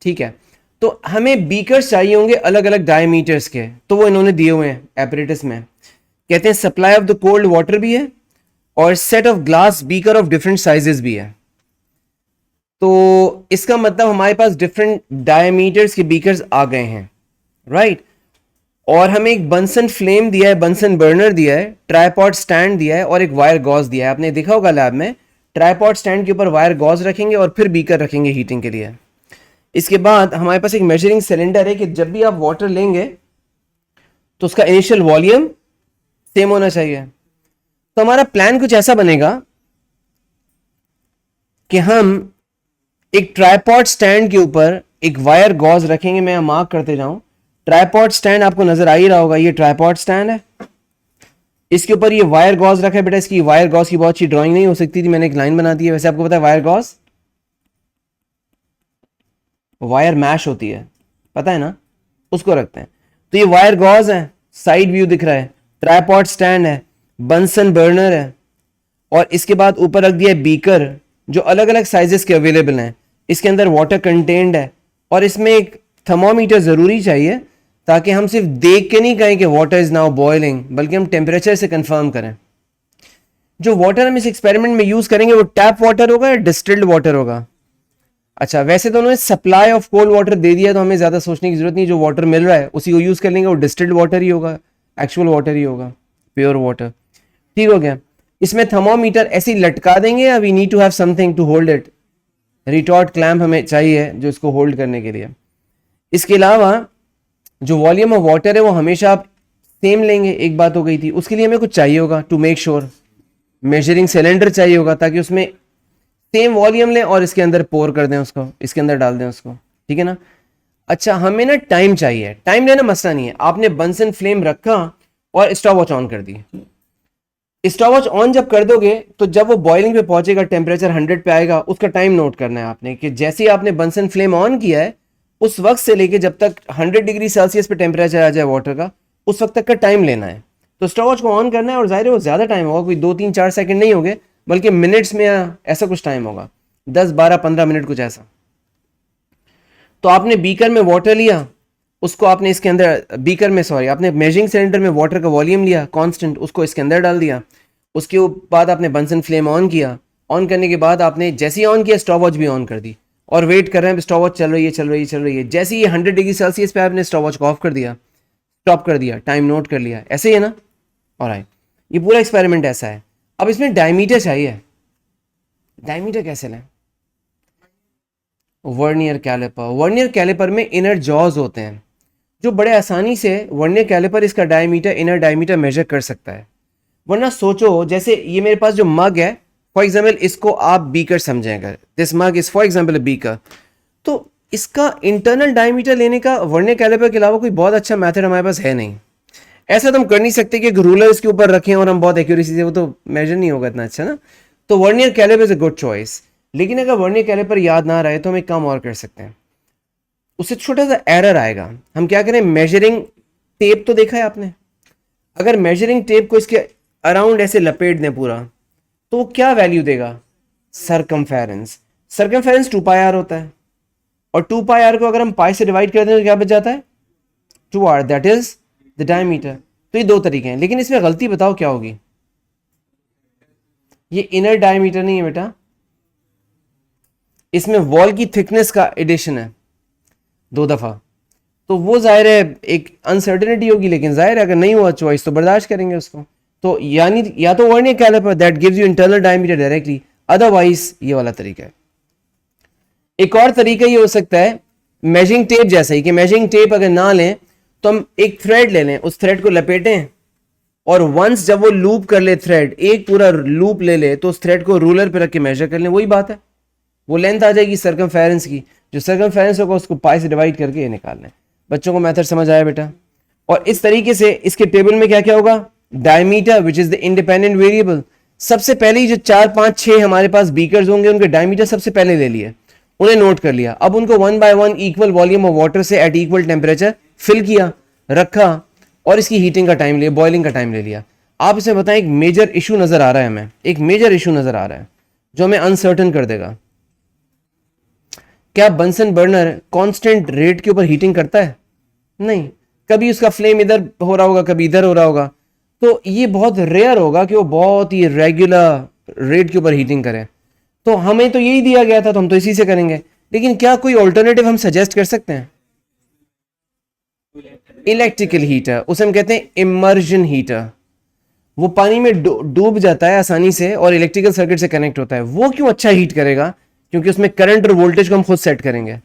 ठीक है, तो हमें बीकर्स चाहिए होंगे अलग अलग डायमीटर्स के, तो वो इन्होंने दिए हुए हैं एपरेटस में। कहते हैं supply of the cold water भी है और set of glass beaker of different sizes भी है। तो इसका मतलब हमारे पास डिफरेंट डायमीटर्स के बीकर्स आ गए हैं, राइट। और हमें एक बंसन फ्लेम दिया है, बंसन बर्नर दिया है, ट्राइपॉड स्टैंड दिया है और एक वायर गॉज दिया है। आपने देखा होगा लैब में, ट्राइपॉड स्टैंड के ऊपर वायर गॉज रखेंगे और फिर बीकर रखेंगे हीटिंग के लिए। इसके बाद हमारे पास एक मेजरिंग सिलेंडर है कि जब भी आप वाटर लेंगे तो उसका इनिशियल वॉल्यूम सेम होना चाहिए। तो हमारा प्लान कुछ ऐसा बनेगा कि हम एक ट्राइपॉड स्टैंड के ऊपर एक वायर गॉज रखेंगे। मैं मार्क करते जाऊं, ट्राइपॉड स्टैंड आपको नजर आ ही रहा होगा, ये ट्राइपॉड स्टैंड है, इसके ऊपर ये वायर गॉज रखा है। बेटा इसकी वायर गॉज की बहुत अच्छी ड्राइंग नहीं हो सकती थी, मैंने एक लाइन बना दी है। वैसे आपको पता है वायर गॉज वायर मैश होती है, पता है ना, उसको रखते हैं। तो ये वायर गॉज है, साइड व्यू दिख रहा है, ट्राइपॉड स्टैंड है, बंसन बर्नर है, और इसके बाद ऊपर रख दिया है बीकर जो अलग अलग साइजेस के अवेलेबल हैं। इसके अंदर वाटर कंटेंट है और इसमें एक थर्मोमीटर जरूरी चाहिए ताकि हम सिर्फ देख के नहीं कहें कि वाटर इज नाउ बॉइलिंग, बल्कि हम टेम्परेचर से कंफर्म करें। जो वाटर हम इस एक्सपेरिमेंट में यूज करेंगे वो टैप वाटर होगा या डिस्टिल्ड वाटर होगा। अच्छा, वैसे तो उन्होंने सप्लाई ऑफ कोल्ड वाटर दे दिया तो हमें ज्यादा सोचने की जरूरत नहीं, जो वाटर मिल रहा है उसी को यूज कर लेंगे। वो डिस्टिल्ड वाटर ही होगा, एक्चुअल वाटर ही होगा, प्योर वाटर। ठीक हो गया। इसमें थर्मोमीटर ऐसे ही लटका देंगे या we need to have something to hold it, retort clamp हमें चाहिए जो इसको होल्ड करने के लिए। इसके अलावा जो वॉल्यूम ऑफ वाटर है वो हमेशा आप सेम लेंगे, एक बात हो गई थी। उसके लिए हमें कुछ चाहिए होगा to make sure, measuring cylinder चाहिए होगा ताकि उसमें सेम वॉल्यूम लें और इसके अंदर पोर कर दें उसको, इसके अंदर डाल दें उसको, ठीक है ना। अच्छा, हमें ना टाइम चाहिए, टाइम लेना मसला नहीं है। आपने बंसन फ्लेम रखा और स्टॉप वॉच ऑन कर दी। स्टॉप वॉच ऑन जब कर दोगे तो जब वो बॉइलिंग पे पहुंचेगा, टेम्परेचर 100 पे आएगा, उसका टाइम नोट करना है आपने कि जैसे ही आपने बंसन फ्लेम ऑन किया है उस वक्त से लेके जब तक 100 डिग्री सेल्सियस पे टेम्परेचर आ जाए वाटर का, उस वक्त तक का टाइम लेना है। तो स्टॉप वॉच को ऑन करना है और जाहिर है वो ज्यादा टाइम होगा, कोई 2-3-4 सेकंड नहीं होंगे, बल्कि मिनट्स में ऐसा कुछ टाइम होगा, 10-12-15 मिनट कुछ ऐसा। तो आपने बीकर में वाटर लिया, उसको आपने इसके अंदर आपने मेजरिंग सिलेंडर में वाटर का वॉल्यूम लिया कांस्टेंट, उसको इसके अंदर डाल दिया। उसके बाद आपने बंसन फ्लेम ऑन किया। ऑन करने के बाद आपने जैसे ही ऑन किया स्टॉप वॉच भी ऑन कर दी और वेट कर रहे हैं, स्टॉप वॉच चल रही है। जैसे ही 100 डिग्री सेल्सियस पे आपने स्टॉप वॉच को ऑफ कर दिया, स्टॉप कर दिया, टाइम नोट कर लिया। ऐसे ही है ना। ऑलराइट, ये पूरा एक्सपेरिमेंट ऐसा है। अब इसमें डायमीटर चाहिए। डायमीटर कैसे लें? वर्नियर कैलिपर में इनर जॉज होते हैं जो बड़े आसानी से वर्नियर कैलिपर इसका डायमीटर, इनर डायमीटर मेजर कर सकता है। वरना सोचो, जैसे ये मेरे पास जो मग है, फॉर एग्जाम्पल इसको आप बीकर समझें, अगर this mug is for example a beaker, तो इसका इंटरनल डायमीटर लेने का वर्नियर कैलिपर के अलावा कोई बहुत अच्छा मेथड हमारे पास है नहीं। ऐसा तो हम कर नहीं सकते कि रूलर इसके ऊपर रखें और हम बहुत एक्यूरेसी से, वो तो मेजर नहीं होगा इतना अच्छा ना। तो vernier caliper is a good choice. लेकिन अगर वर्नियर कैलिपर याद ना रहे तो हम एक काम और कर सकते हैं, उससे छोटा सा एरर आएगा। हम क्या करें, मेजरिंग टेप तो देखा है आपने, अगर मेजरिंग टेप को इसके अराउंड ऐसे लपेट दें पूरा, तो क्या वैल्यू देगा? सरकमफेरेंस 2πr होता है, और 2πr को अगर हम पाई से डिवाइड कर दें तो क्या बच जाता है? 2r, that is the diameter. तो ये दो तरीके हैं, लेकिन इसमें गलती बताओ क्या होगी? ये इनर डायमीटर नहीं है बेटा, इसमें वॉल की थिकनेस का एडिशन है 2 दफा। तो वो जाहिर है एक अनसर्टेनिटी होगी, लेकिन जाहिर है अगर नहीं हुआ चॉइस तो बर्दाश्त करेंगे उसको। तो यानी या तो vernier caliper that gives you internal diameter directly, otherwise ये वाला तरीका है। एक और तरीका ये हो सकता है मेजरिंग टेप जैसा ही, कि मेजरिंग टेप अगर ना लें तो हम एक थ्रेड ले लें, उस थ्रेड को लपेटें और वंस जब वो लूप कर ले थ्रेड, एक पूरा लूप ले ले, तो उस थ्रेड को रूलर पे रख के मेजर कर लें। वही बात है, वो लेंथ आ जाएगी सरकमफेरेंस की। जो सर्कमफेरेंस होगा उसको पाई से डिवाइड करके ये निकालना है। बच्चों को मेथड समझ आया बेटा? और इस तरीके से इसके टेबल में क्या क्या होगा, diameter which is the independent variable. सबसे पहले ही जो 4 5 6 हमारे पास बीकर्स होंगे उनके डायमीटर सबसे पहले ले लिए, उन्हें नोट कर लिया। अब उनको 1 by 1 equal volume of water से एट इक्वल टेम्परेचर फिल किया, रखा, और इसकी हीटिंग का टाइम लिया, बॉइलिंग का टाइम ले लिया। आप इसे बताएं, एक मेजर इशू नजर आ रहा है हमें, एक मेजर इशू नजर आ रहा है जो हमें अनसर्टन कर देगा। क्या बंसन बर्नर कांस्टेंट रेट के ऊपर हीटिंग करता है? नहीं, कभी उसका फ्लेम इधर हो रहा होगा, कभी इधर हो रहा होगा। तो ये बहुत रेयर होगा कि वो बहुत ही रेगुलर रेट के ऊपर हीटिंग करे। तो हमें तो यही दिया गया था तो हम तो इसी से करेंगे। लेकिन क्या कोई ऑल्टरनेटिव हम सजेस्ट कर सकते हैं? इलेक्ट्रिकल हीटर, उसे हम कहते हैं इमर्जन हीटर। वो पानी में डूब जाता है आसानी से और इलेक्ट्रिकल सर्किट से कनेक्ट होता है। वो क्यों अच्छा हीट करेगा? क्योंकि उसमें करंट और वोल्टेज को हम खुद सेट करेंगे।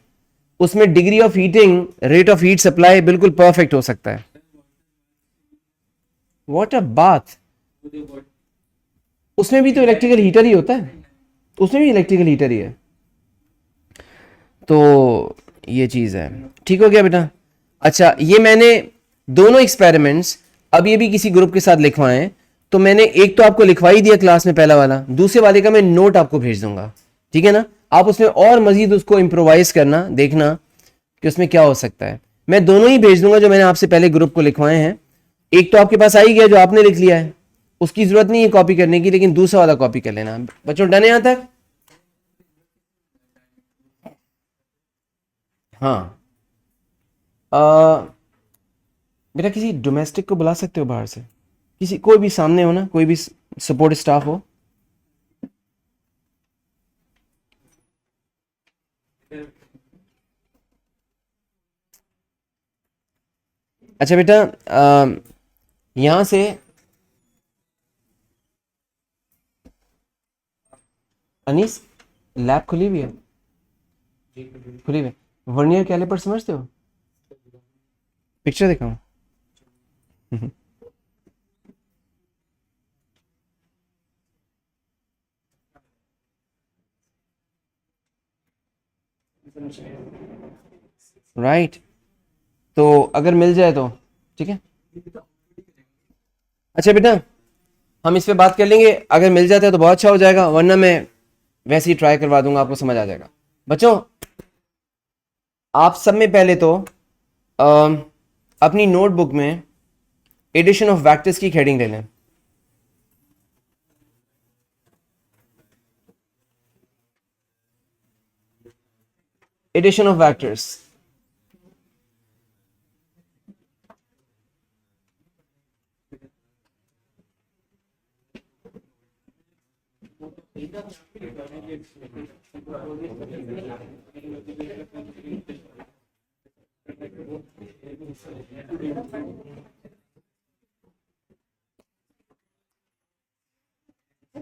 उसमें degree of heating, rate of heat supply बिल्कुल परफेक्ट हो सकता है। व्हाट अ बात, उसमें भी तो इलेक्ट्रिकल हीटर ही होता है, उसमें भी इलेक्ट्रिकल हीटर ही है। तो ये चीज है, ठीक हो गया बेटा? अच्छा, ये मैंने दोनों एक्सपेरिमेंट्स अब ये भी किसी ग्रुप के साथ लिखवाए हैं। तो मैंने एक तो आपको लिखवा ही दिया क्लास में, पहला वाला। दूसरे वाले का मैं नोट आपको भेज दूंगा, ठीक है ना? आप उसमें और मजीद उसको इम्प्रोवाइज करना, देखना कि उसमें क्या हो सकता है। मैं दोनों ही भेज दूंगा जो मैंने आपसे पहले ग्रुप को लिखवाए हैं। एक तो आपके पास आ ही गया जो आपने लिख लिया है, उसकी जरूरत नहीं है कॉपी करने की, लेकिन दूसरा वाला कॉपी कर लेना। बच्चों डन है यहां तक? हाँ। बेटा किसी डोमेस्टिक को बुला सकते हो बाहर से, किसी, कोई भी सामने हो ना, कोई भी सपोर्ट स्टाफ हो। अच्छा बेटा, यहां से अनीस, लैब खुली हुई है? खुली हुई है। वर्नियर कैलिपर समझते हो? पिक्चर दिखाऊं? राइट, तो अगर मिल जाए तो ठीक है। अच्छा बेटा, हम इस पे बात कर लेंगे, अगर मिल जाता है तो बहुत अच्छा हो जाएगा, वरना मैं वैसे ही ट्राई करवा दूंगा, आपको समझ आ जाएगा। बच्चों, आप सब में पहले तो अपनी नोटबुक में एडिशन ऑफ वेक्टर्स की हेडिंग ले लें। एडिशन ऑफ वेक्टर्स,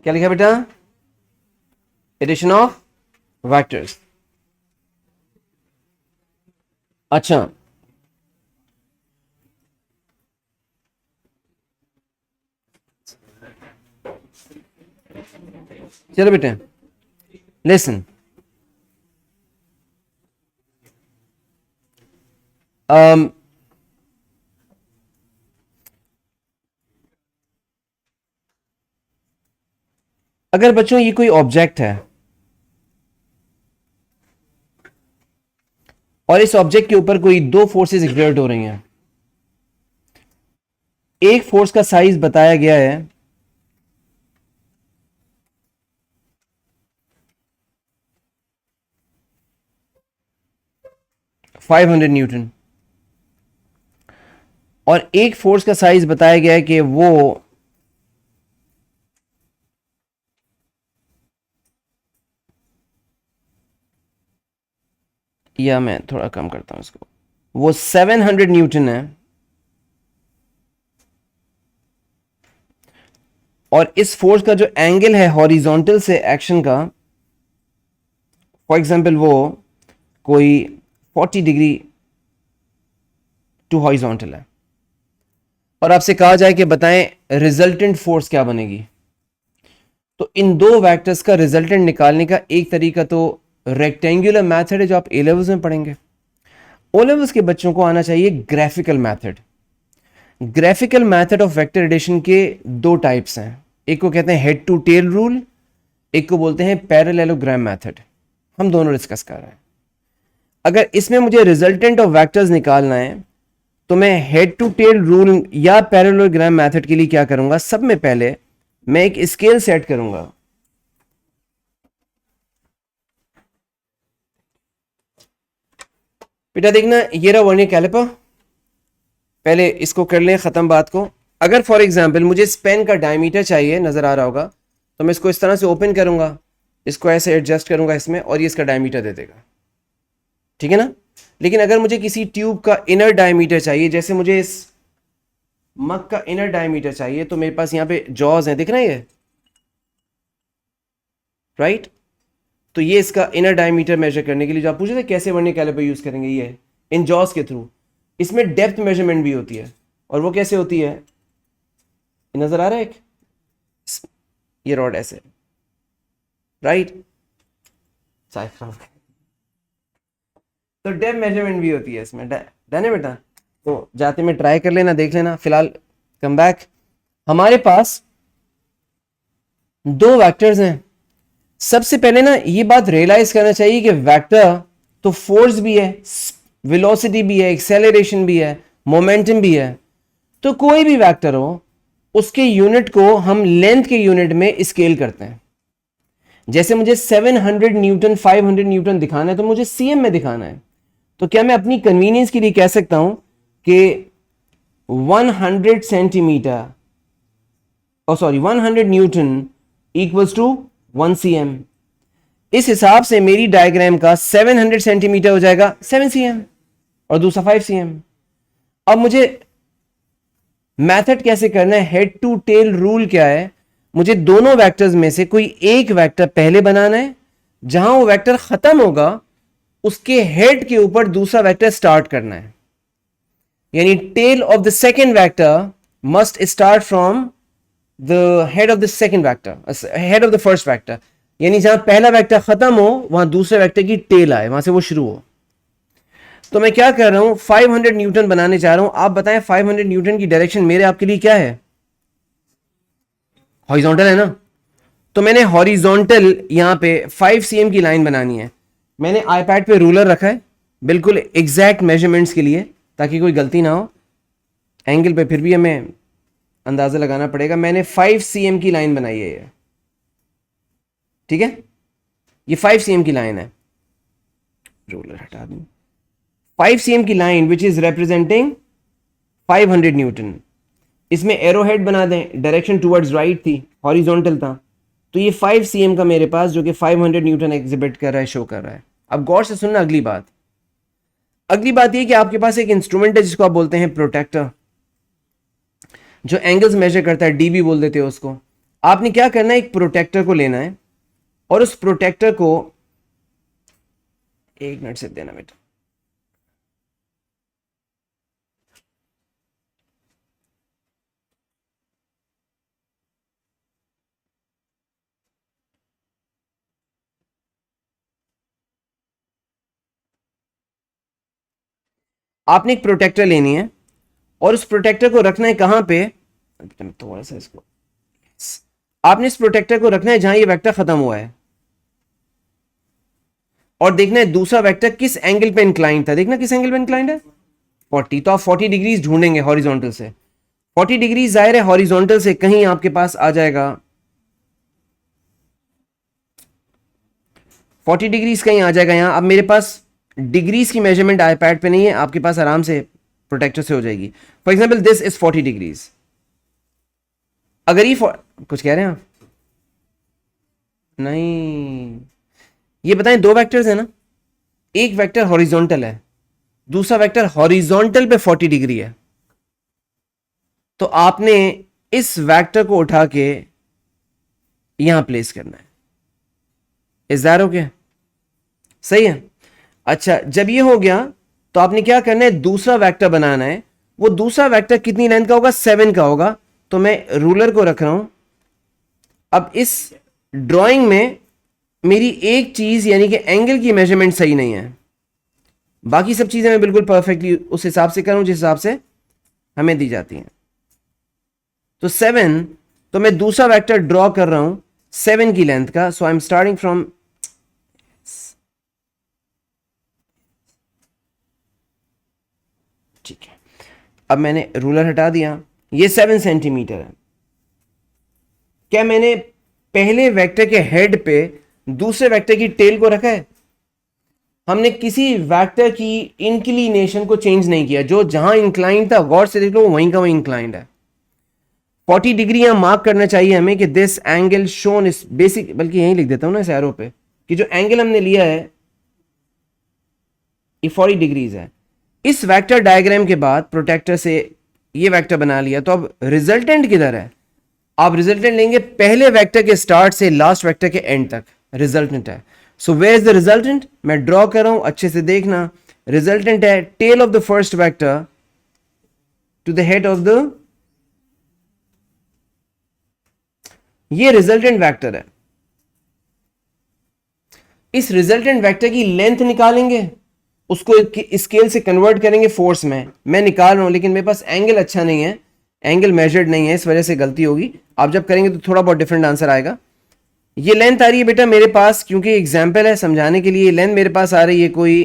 क्या लिखा बेटा? Addition of vectors. अच्छा, चलो बेटे, लिसन। अगर बच्चों ये कोई ऑब्जेक्ट है और इस ऑब्जेक्ट के ऊपर कोई दो फोर्सेस एक्सर्ट हो रही हैं, एक फोर्स का साइज बताया गया है 500 न्यूटन, और एक फोर्स का साइज बताया गया है कि वो या मैं थोड़ा कम करता हूं इसको, वो 700 न्यूटन है। और इस फोर्स का जो एंगल है हॉरिजॉन्टल से एक्शन का, फॉर एग्जांपल वो कोई 40 डिग्री टू हॉरिजॉन्टल है, और आपसे कहा जाए कि बताएं रिजल्टेंट फोर्स क्या बनेगी। तो इन दो वेक्टर्स का रिजल्टेंट निकालने का एक तरीका तो रेक्टेंगुलर मैथड है जो आप ए लेवल्स में पढ़ेंगे। ओ लेवल्स के बच्चों को आना चाहिए graphical method. Graphical method of vector addition के दो टाइप्स हैं, एक को कहते हैं हेड टू टेल रूल, एक को बोलते हैं पैरेललोग्राम मैथड। हम दोनों डिस्कस कर रहे हैं। अगर इसमें मुझे रिजल्टेंट ऑफ वेक्टर्स निकालना है तो मैं हेड टू टेल रूल या पैरेललोग्राम मैथड के लिए क्या करूंगा, सब में पहले मैं एक स्केल सेट करूंगा। बेटा देखना, ये रहा वर्नियर कैलिपर। पहले इसको कर लें खत्म बात को। अगर फॉर एग्जांपल मुझे इस पेन का डायमीटर चाहिए, नजर आ रहा होगा, तो मैं इसको इस तरह से ओपन करूंगा, इसको ऐसे एडजस्ट करूंगा इसमें, और ये इसका डायमीटर दे देगा, ठीक है ना। लेकिन अगर मुझे किसी ट्यूब का इनर डायमीटर चाहिए, जैसे मुझे इस मग का इनर डायमीटर चाहिए, तो मेरे पास यहाँ पे जॉज है, दिख रहा है ये, राइट। तो ये इसका इनर डायमीटर मेजर करने के लिए जो आप पूछे थे कैसे वर्नियर कैलिपर यूज करेंगे, ये इन जॉज के थ्रू। इसमें डेप्थ मेजरमेंट भी होती है, और वो कैसे होती है, नजर आ रहा है, एक ये रॉड ऐसे, राइट। तो डेप्थ मेजरमेंट भी होती है इसमें, डन है बेटा। तो जाते में ट्राई कर लेना, देख लेना। फिलहाल कम बैक, हमारे पास दो वेक्टर्स हैं। सबसे पहले ना ये बात रियलाइज करना चाहिए कि वेक्टर तो फोर्स भी है, वेलोसिटी भी है, एक्सेलरेशन भी है, मोमेंटम भी है। तो कोई भी वेक्टर हो, उसके यूनिट को हम लेंथ के यूनिट में स्केल करते हैं। जैसे मुझे 700 न्यूटन 500 न्यूटन दिखाना है, तो मुझे सीएम में दिखाना है। तो क्या मैं अपनी कन्वीनियंस के लिए कह सकता हूं कि 100 सेंटीमीटर, और sorry 100 newton equals to 1 cm। इस हिसाब से मेरी डायग्राम का 700 सेंटीमीटर हो जाएगा 7 cm, और दूसरा 5 cm। अब मुझे मेथड कैसे करना है, हेड टू टेल रूल क्या है, मुझे दोनों वेक्टर्स में से कोई एक वेक्टर पहले बनाना है, जहां वो वेक्टर खत्म होगा उसके हेड के ऊपर दूसरा वेक्टर स्टार्ट करना है। यानी tail of the second vector must start from the head of the second vector, head of the first vector. यानी जहां पहला वेक्टर खत्म हो वहां दूसरे वेक्टर की टेल आए, वहां से वो शुरू हो। तो मैं क्या कर रहा हूं, 500 न्यूटन बनाने जा रहा हूं। आप बताएं 500 न्यूटन की डायरेक्शन मेरे आपके लिए क्या है, हॉरिजॉन्टल है ना। तो मैंने हॉरिजॉन्टल यहां पे 5 cm की लाइन बनानी है। मैंने आईपैड पे रूलर रखा है बिल्कुल एग्जैक्ट मेजरमेंट्स के लिए, ताकि कोई गलती ना हो। एंगल पे फिर भी हमें अंदाजा लगाना पड़ेगा। मैंने 5 cm की लाइन बनाई है ये, ठीक है। ये 5 cm की लाइन है, रूलर हटा दूं। 5 cm की line which is representing 500 Newton. इसमें एरो हेड बना दें, डायरेक्शन टुवर्ड्स राइट थी, हॉरिजॉन्टल था। तो ये 5 cm का मेरे पास जो कि 500 न्यूटन एग्जिबिट कर रहा है, शो कर रहा है। अब गौर से सुनना अगली बात। अगली बात ये कि आपके पास एक इंस्ट्रूमेंट है जिसको आप बोलते हैं प्रोटेक्टर, जो एंगल्स मेजर करता है, डीबी बोल देते हो उसको। आपने क्या करना है, एक प्रोटेक्टर को लेना है, और उस प्रोटेक्टर को, एक मिनट से देना बेटा, आपने एक प्रोटेक्टर लेनी है, और उस प्रोटेक्टर को रखना है कहां पे, थोड़ा सा इसको, आपने इस प्रोटेक्टर को रखना है जहां ये वेक्टर खत्म हुआ है, और देखना है दूसरा वेक्टर किस एंगल पे इंक्लाइंड था। देखना किस एंगल पे इंक्लाइंड है, 40। तो आप 40 डिग्रीज ढूंढेंगे हॉरिजॉन्टल से। 40 डिग्री जाहिर है हॉरिजॉन्टल से कहीं आपके पास आ जाएगा, 40 डिग्रीज कहीं आ जाएगा यहां। अब मेरे पास डिग्रीज की मेजरमेंट आईपैड पे नहीं है, आपके पास आराम से प्रोटेक्टर से हो जाएगी। For example this is 40 degrees. अगर ये कुछ कह रहे हैं आप, नहीं, ये बताएं दो वेक्टर्स है ना, एक वेक्टर हॉरिजॉन्टल है, दूसरा वेक्टर हॉरिजॉन्टल पे 40 डिग्री है। तो आपने इस वेक्टर को उठा के यहां प्लेस करना है। इज दैट ओके, सही है। अच्छा, जब ये हो गया तो आपने क्या करना है, दूसरा वेक्टर बनाना है। वो दूसरा वेक्टर कितनी लेंथ का होगा, 7 का होगा। तो मैं रूलर को रख रहा हूं। अब इस ड्राइंग में मेरी एक चीज यानी कि एंगल की मेजरमेंट सही नहीं है, बाकी सब चीजें मैं बिल्कुल परफेक्टली उस हिसाब से करूं जिस हिसाब से हमें दी जाती हैं। तो 7, तो मैं दूसरा वेक्टर ड्रॉ कर रहा हूं 7 की लेंथ का। सो आई एम स्टार्टिंग फ्रॉम, ठीक है, अब मैंने रूलर हटा दिया, ये 7 सेंटीमीटर है। क्या मैंने पहले वेक्टर के हेड पे दूसरे वेक्टर की टेल को रखा है? हमने किसी वेक्टर की इंक्लिनेशन को चेंज नहीं किया, जो जहां इंक्लाइंड था गौर से देख लो वहीं का वहीं इंक्लाइंड है। 40 डिग्री यहां मार्क करना चाहिए हमें कि दिस एंगल शोन इस बेसिक, बल्कि यहीं लिख देता हूं ना इस एरो पे कि जो एंगल हमने लिया है ये 40 डिग्रीज है। इस वेक्टर डायग्राम के बाद प्रोटेक्टर से ये वेक्टर बना लिया, तो अब रिजल्टेंट किधर है? आप रिजल्टेंट लेंगे पहले वेक्टर के स्टार्ट से लास्ट वेक्टर के एंड तक रिजल्टेंट है। So where is the resultant? मैं ड्रॉ कर रहा हूं, अच्छे से देखना। रिजल्टेंट है tail of the first vector to the head of the, ये रिजल्टेंट वेक्टर है। इस रिजल्टेंट वेक्टर की लेंथ निकालेंगे, उसको स्केल से कन्वर्ट करेंगे फोर्स में। मैं निकाल रहा हूं लेकिन मेरे पास एंगल अच्छा नहीं है, एंगल मेजर्ड नहीं है, इस वजह से गलती होगी। आप जब करेंगे तो थोड़ा बहुत डिफरेंट आंसर आएगा। ये लेंथ आ रही है बेटा मेरे पास, क्योंकि एग्जाम्पल है समझाने के लिए, लेंथ मेरे पास आ रही है कोई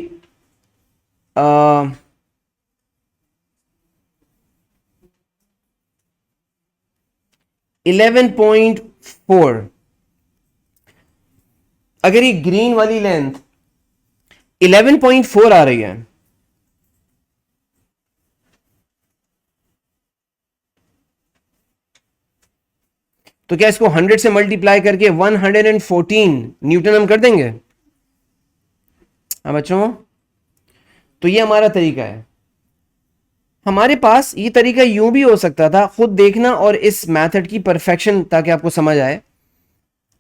11.4। अगर ये ग्रीन वाली लेंथ 11.4 आ रही है, तो क्या इसको 100 से मल्टीप्लाई करके 114 न्यूटन हम कर देंगे? हाँ बच्चों, तो ये हमारा तरीका है। हमारे पास ये तरीका यूं भी हो सकता था, खुद देखना और इस मेथड की परफेक्शन ताकि आपको समझ आए।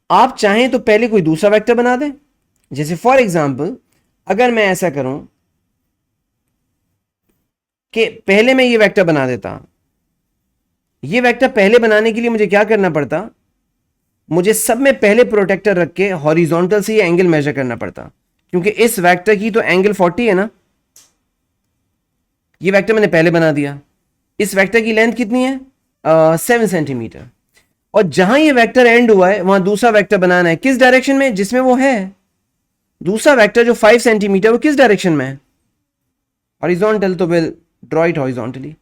आप चाहें तो पहले कोई दूसरा वेक्टर बना दें, जैसे फॉर एग्जांपल अगर मैं ऐसा करूं कि पहले मैं ये वेक्टर बना देता, ये वेक्टर पहले बनाने के लिए मुझे क्या करना पड़ता? मुझे सब में पहले प्रोटेक्टर रख के हॉरिजॉन्टल से ये एंगल मेजर करना पड़ता, क्योंकि इस वेक्टर की तो एंगल 40 है ना। ये वेक्टर मैंने पहले बना दिया, इस वेक्टर की लेंथ कितनी है? 7 सेंटीमीटर। और जहां ये वेक्टर एंड हुआ है वहां दूसरा वेक्टर बनाना है, किस डायरेक्शन में? जिसमें वो है। दूसरा वेक्टर जो 5 सेंटीमीटर वो किस डायरेक्शन में है? हॉरिजॉन्टल, तो विल ड्रॉ इट हॉरिजॉन्टली।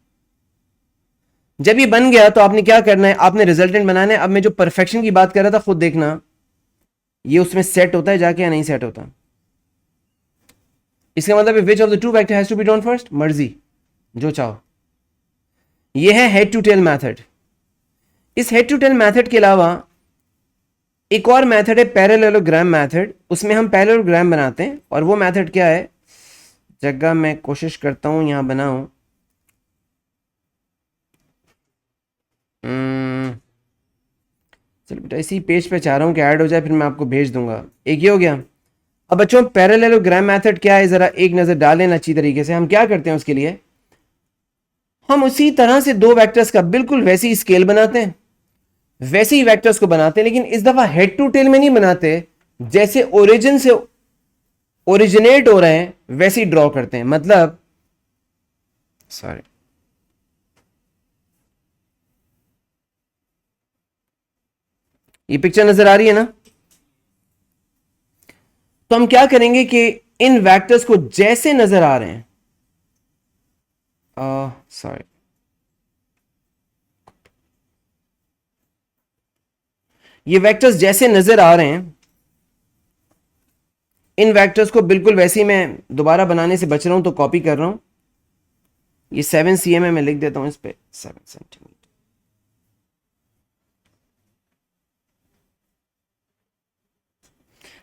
जब ये बन गया तो आपने क्या करना है? आपने रिजल्टेंट बनाना है। अब मैं जो परफेक्शन की बात कर रहा था खुद देखना, ये उसमें सेट होता है जाके या नहीं सेट होता? इसका मतलब which of the two vector has to be drawn first? मर्जी, जो चाहो। ये है हेड टू टेल मेथड। इस हेड टू टेल मेथड के अलावा एक और मेथड है पैरेललोग्राम मेथड। उसमें हम पैरेललोग्राम बनाते हैं, और वो मेथड क्या है? जगह मैं कोशिश करता हूं यहां बनाऊं। चलो बेटा इसी पेज पे चाह रहा हूं कि ऐड हो जाए, फिर मैं आपको भेज दूंगा। एक ये हो गया। अब बच्चों पैरेललोग्राम मेथड क्या है, जरा एक नजर डालें अच्छी तरीके से। हम क्या करते हैं उसके लिए? हम उसी तरह से दो वेक्टर्स का बिल्कुल वैसी स्केल बनाते हैं, वैसे ही वेक्टर्स को बनाते हैं, लेकिन इस दफा हेड टू टेल में नहीं बनाते, जैसे ओरिजिन से ओरिजिनेट हो रहे हैं वैसे ही ड्रॉ करते हैं। मतलब सॉरी, ये पिक्चर नजर आ रही है ना? तो हम क्या करेंगे कि इन वेक्टर्स को जैसे नजर आ रहे हैं, सॉरी, ये वेक्टर्स जैसे नजर आ रहे हैं, इन वेक्टर्स को बिल्कुल वैसे ही मैं दोबारा बनाने से बच रहा हूं, तो कॉपी कर रहा हूं। ये 7 cm है, मैं लिख देता हूं इस पे 7 सेंटीमीटर।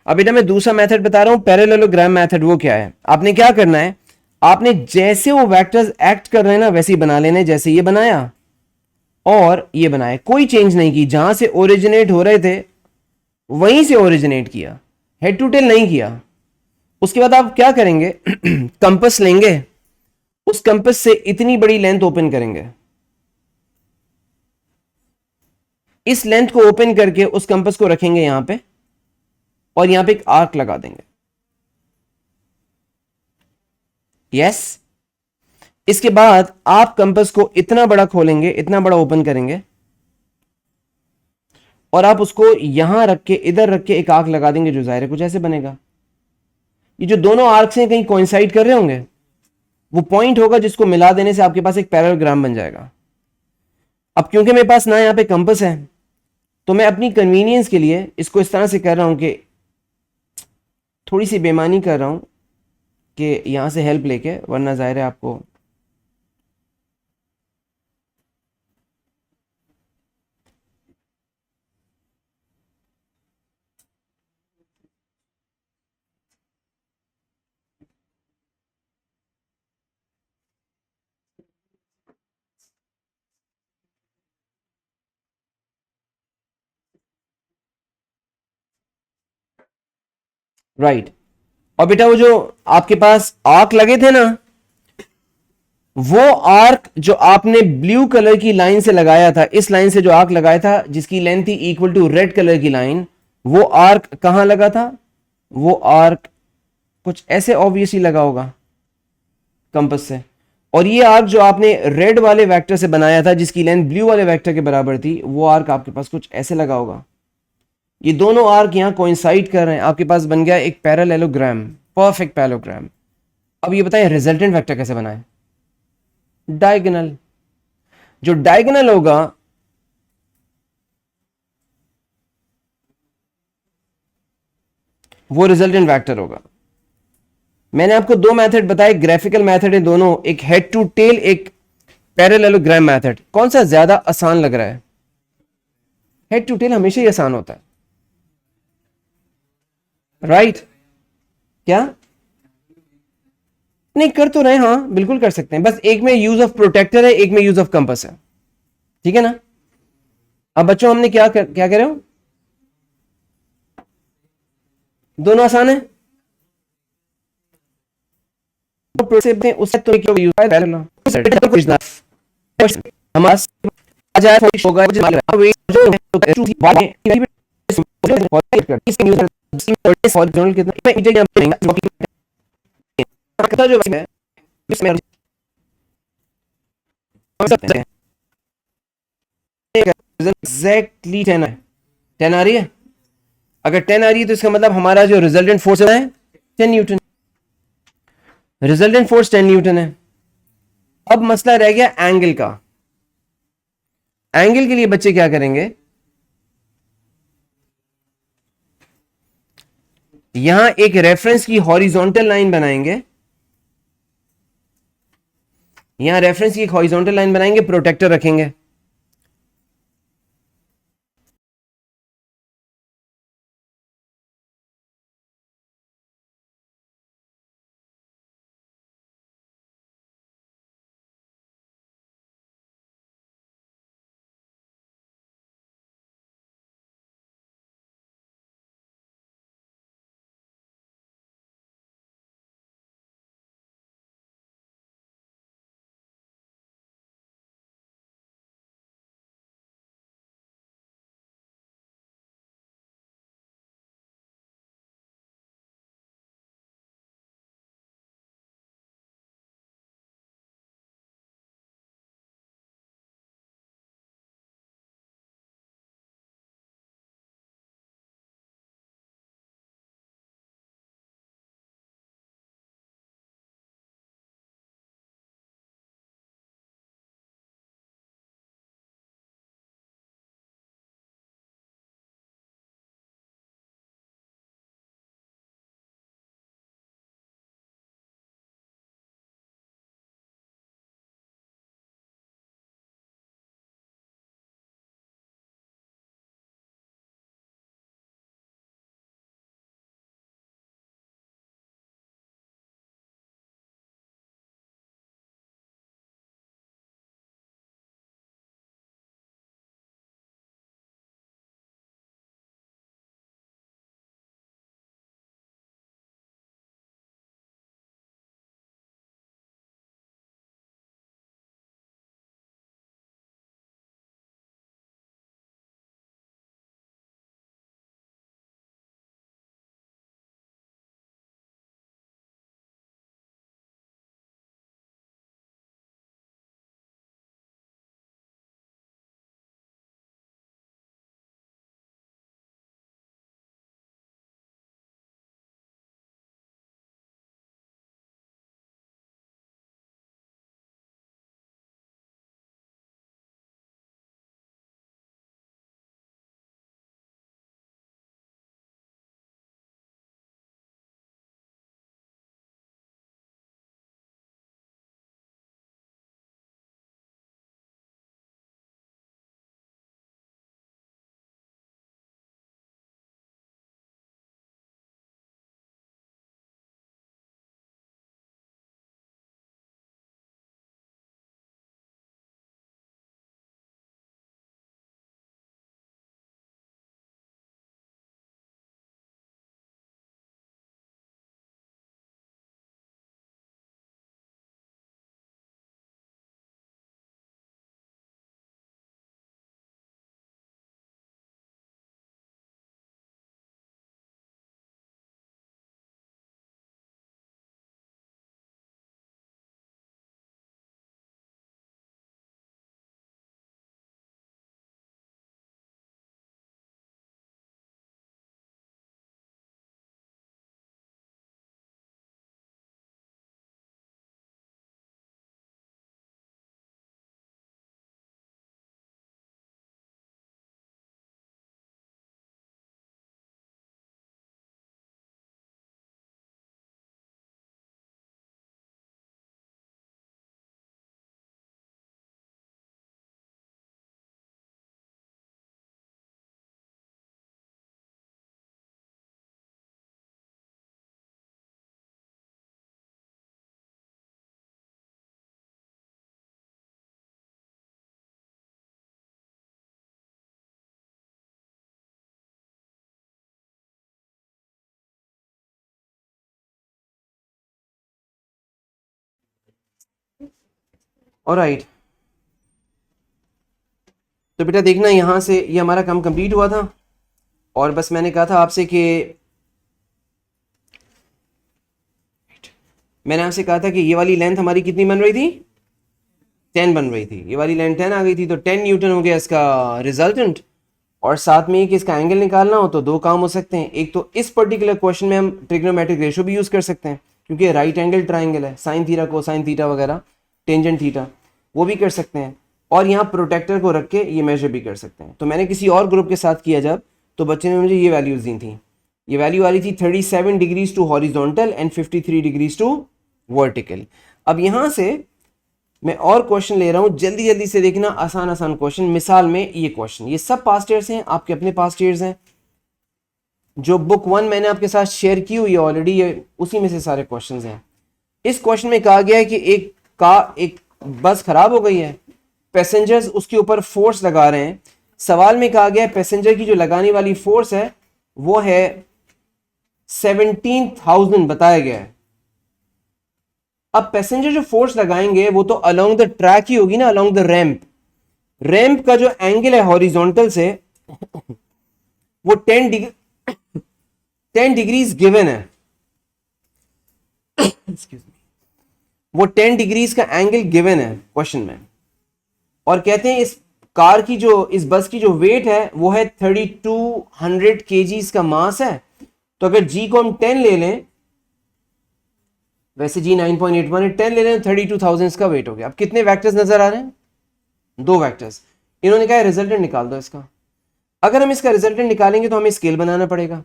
अब बेटा मैं दूसरा मेथड बता रहा हूं पैरेललोग्राम मेथड। वो क्या है? आपने क्या करना है? आपने जैसे वो वेक्टर्स एक्ट कर रहे हैं ना वैसे ही बना लेने, जैसे ये बनाया और ये बनाया, कोई चेंज नहीं की। जहां से ओरिजिनेट हो रहे थे वहीं से ओरिजिनेट किया, हेड टू टेल नहीं किया। उसके बाद आप क्या करेंगे? कंपास लेंगे, उस कंपास से इतनी बड़ी लेंथ ओपन करेंगे, इस लेंथ को ओपन करके उस कंपास को रखेंगे यहां पे, और यहां पे एक आर्क लगा देंगे। यस। इसके बाद आप कंपास को इतना बड़ा खोलेंगे, इतना बड़ा ओपन करेंगे, और आप उसको यहां रख के, इधर रख के एक आर्क लगा देंगे, जो जाहिर है कुछ ऐसे बनेगा। ये जो दोनों आर्क्स हैं कहीं कोइंसाइड कर रहे होंगे, वो पॉइंट होगा जिसको मिला देने से आपके पास एक पैरेललोग्राम बन जाएगा। अब क्योंकि मेरे पास ना यहां पे कंपास है, तो मैं अपनी कन्वीनियंस के लिए इसको इस तरह से कर रहा हूं कि थोड़ी सी बेईमानी कर रहा हूं कि यहां से हेल्प लेके, वरना जाहिर है आपको राइट। और बेटा वो जो आपके पास आर्क लगे थे ना, वो आर्क जो आपने ब्लू कलर की लाइन से लगाया था, इस लाइन से जो आर्क लगाया था जिसकी लेंथ थी इक्वल टू रेड कलर की लाइन, वो आर्क कहां लगा था? वो आर्क कुछ ऐसे ऑब्वियसली लगा होगा कंपास से। और ये आर्क जो आपने रेड वाले वेक्टर से बनाया था जिसकी लेंथ ब्लू वाले वेक्टर के बराबर थी, वो आर्क आपके पास कुछ ऐसे लगा होगा। ये दोनों आर्क यहां कोइंसाइड कर रहे हैं, आपके पास बन गया एक पैरेललोग्राम, परफेक्ट पैरेललोग्राम। अब ये बताएं रिजल्टेंट वेक्टर कैसे बनाए? डायगोनल। जो डायगोनल होगा वो रिजल्टेंट वेक्टर होगा। मैंने आपको दो मेथड बताए, ग्राफिकल मेथड है दोनों, एक हेड टू टेल, एक पैरेललोग्राम मेथड। कौन सा ज्यादा आसान लग रहा है? हेड टू टेल हमेशा ही आसान होता है, राइट? क्या? नहीं कर तो रहे, हाँ बिल्कुल कर सकते हैं, बस एक में यूज ऑफ प्रोटेक्टर है, एक में यूज ऑफ कंपास है, ठीक है ना? अब बच्चों हमने क्या कह रहे हो? दोनों आसान है। उससे तो क्या यूज है? हमारा आ जाए होगा जो एग्जैक्टली 10 है। 10 आ रही है? अगर 10 आ रही है तो इसका मतलब हमारा जो रिजल्टेंट फोर्स है 10 न्यूटन। रिजल्टेंट फोर्स 10 न्यूटन है। अब मसला रह गया एंगल का। एंगल के लिए बच्चे क्या करेंगे? यहां एक रेफरेंस की हॉरिजॉन्टल लाइन बनाएंगे, यहां रेफरेंस की एक हॉरिजॉन्टल लाइन बनाएंगे, प्रोटेक्टर रखेंगे। ऑलराइट, तो बेटा देखना यहाँ से ये हमारा काम कंप्लीट हुआ था और बस मैंने कहा था आपसे कि मैंने आपसे कहा था कि ये वाली लेंथ हमारी कितनी बन रही थी, 10 बन रही थी, ये वाली लेंथ 10 आ गई थी, तो 10 न्यूटन हो गया इसका रिजल्टेंट। और साथ में कि इसका एंगल निकालना हो तो दो काम हो सकते हैं, एक तो इस पर्टिकुलर क्वेश्चन में हम ट्रिग्नोमेट्रिक रेशो भी यूज कर सकते हैं क्योंकि राइट एंगल ट्राइंगल है, साइन थीटा कोसाइन थीटा वगैरह, टेंजेंट थीटा, वो भी कर सकते हैं। और यहाँ प्रोटेक्टर को रख के ये मेजर भी कर सकते हैं। तो मैंने किसी और ग्रुप के साथ किया जब, तो बच्चे ने मुझे ये वैल्यूज दी थी, ये वैल्यू आ रही थी 37 degrees to horizontal and 53 degrees to vertical. अब यहाँ से मैं और क्वेश्चन ले रहा हूं, जल्दी जल्दी से देखना, आसान आसान क्वेश्चन। मिसाल में ये क्वेश्चन, ये सब पास्ट ईयर्स हैं, आपके अपने पास्ट ईयर्स हैं, जो बुक 1 मैंने आपके साथ शेयर की हुई है ऑलरेडी, ये उसी में से सारे क्वेश्चंस हैं। इस क्वेश्चन में कहा गया है कि एक बस खराब हो गई है, पैसेंजर्स उसके ऊपर फोर्स लगा रहे हैं। सवाल में कहा गया है पैसेंजर की जो लगाने वाली फोर्स है वो है 17,000 बताया गया है। अब पैसेंजर जो फोर्स लगाएंगे वो तो अलोंग द ट्रैक ही होगी ना, अलोंग द रैंप। रैंप का जो एंगल है हॉरिजॉन्टल से वो 10 डिग्रीज गिवन है, वो 10 डिग्रीज का एंगल गिवन है क्वेश्चन में। और कहते हैं इस कार की जो, इस बस की जो वेट है वो है 3200 kgs का मास है। तो अगर जी को हम 10 ले लें, वैसे जी 9.81 है, 10 ले लें तो 32,000 का वेट हो गया। अब कितने वेक्टर्स नजर आ रहे हैं, दो वेक्टर्स। इन्होंने कहा रिजल्टेंट निकाल दो इसका। अगर हम इसका रिजल्टेंट निकालेंगे तो हमें स्केल बनाना पड़ेगा,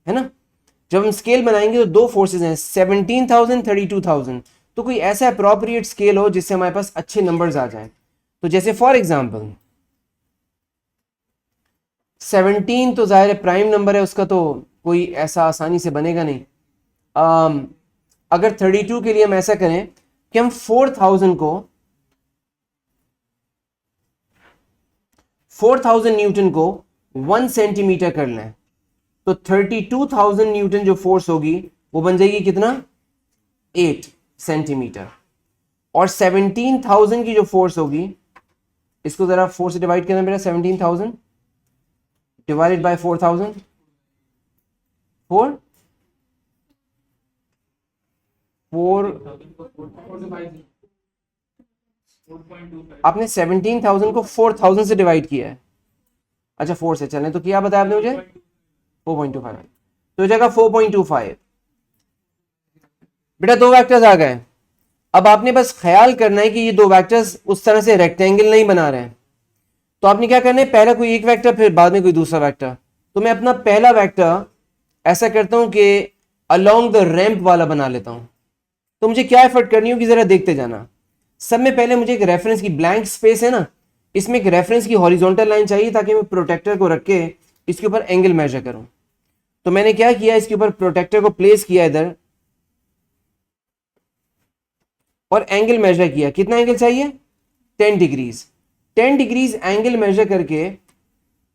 है ना। जब हम स्केल बनाएंगे तो दो फोर्सेज हैं, 17,000 32,000। तो कोई ऐसा अप्रोप्रिएट स्केल हो जिससे हमारे पास अच्छे नंबर्स आ जाएं। तो जैसे फॉर एग्जांपल 17 तो जाहिर है प्राइम नंबर है, उसका तो कोई ऐसा आसानी से बनेगा नहीं। अगर 32 के लिए हम ऐसा करें कि हम 4,000 न्यूटन को 1 सेंटीमीटर कर लें, तो 32,000 न्यूटन जो फोर्स होगी वो बन जाएगी कितना, 8 सेंटीमीटर। और 17,000 की जो फोर्स होगी, इसको जरा 4 से डिवाइड करना मेरा, 17,000 डिवाइडेड बाय 4,000, 4 आपने 17,000 को 4,000 से डिवाइड किया है, अच्छा 4 से चलें तो क्या बताया आपने मुझे, 4.25, तो जगह 4.25। बेटा दो वेक्टर्स आ गए। अब आपने बस ख्याल करना है कि ये दो वेक्टर्स उस तरह से रेक्टेंगल नहीं बना रहे हैं, तो आपने क्या करना है, पहला कोई एक वेक्टर फिर बाद में कोई दूसरा वेक्टर। तो मैं अपना पहला वेक्टर ऐसा करता हूं कि अलोंग द रैंप वाला बना लेता हूं। तो मुझे क्या एफर्ट करनी होगी, जरा देखते जाना। सब में पहले मुझे एक रेफरेंस की ब्लैंक स्पेस है ना, इसमें एक रेफरेंस की हॉरिजॉन्टल लाइन चाहिए ताकि मैं प्रोटेक्टर को रख के इसके ऊपर एंगल मेजर करूं। तो मैंने क्या किया, इसके ऊपर प्रोटेक्टर को प्लेस किया इधर और एंगल मेजर किया। कितना एंगल चाहिए, 10 डिग्रीज। 10 डिग्रीज एंगल मेजर करके,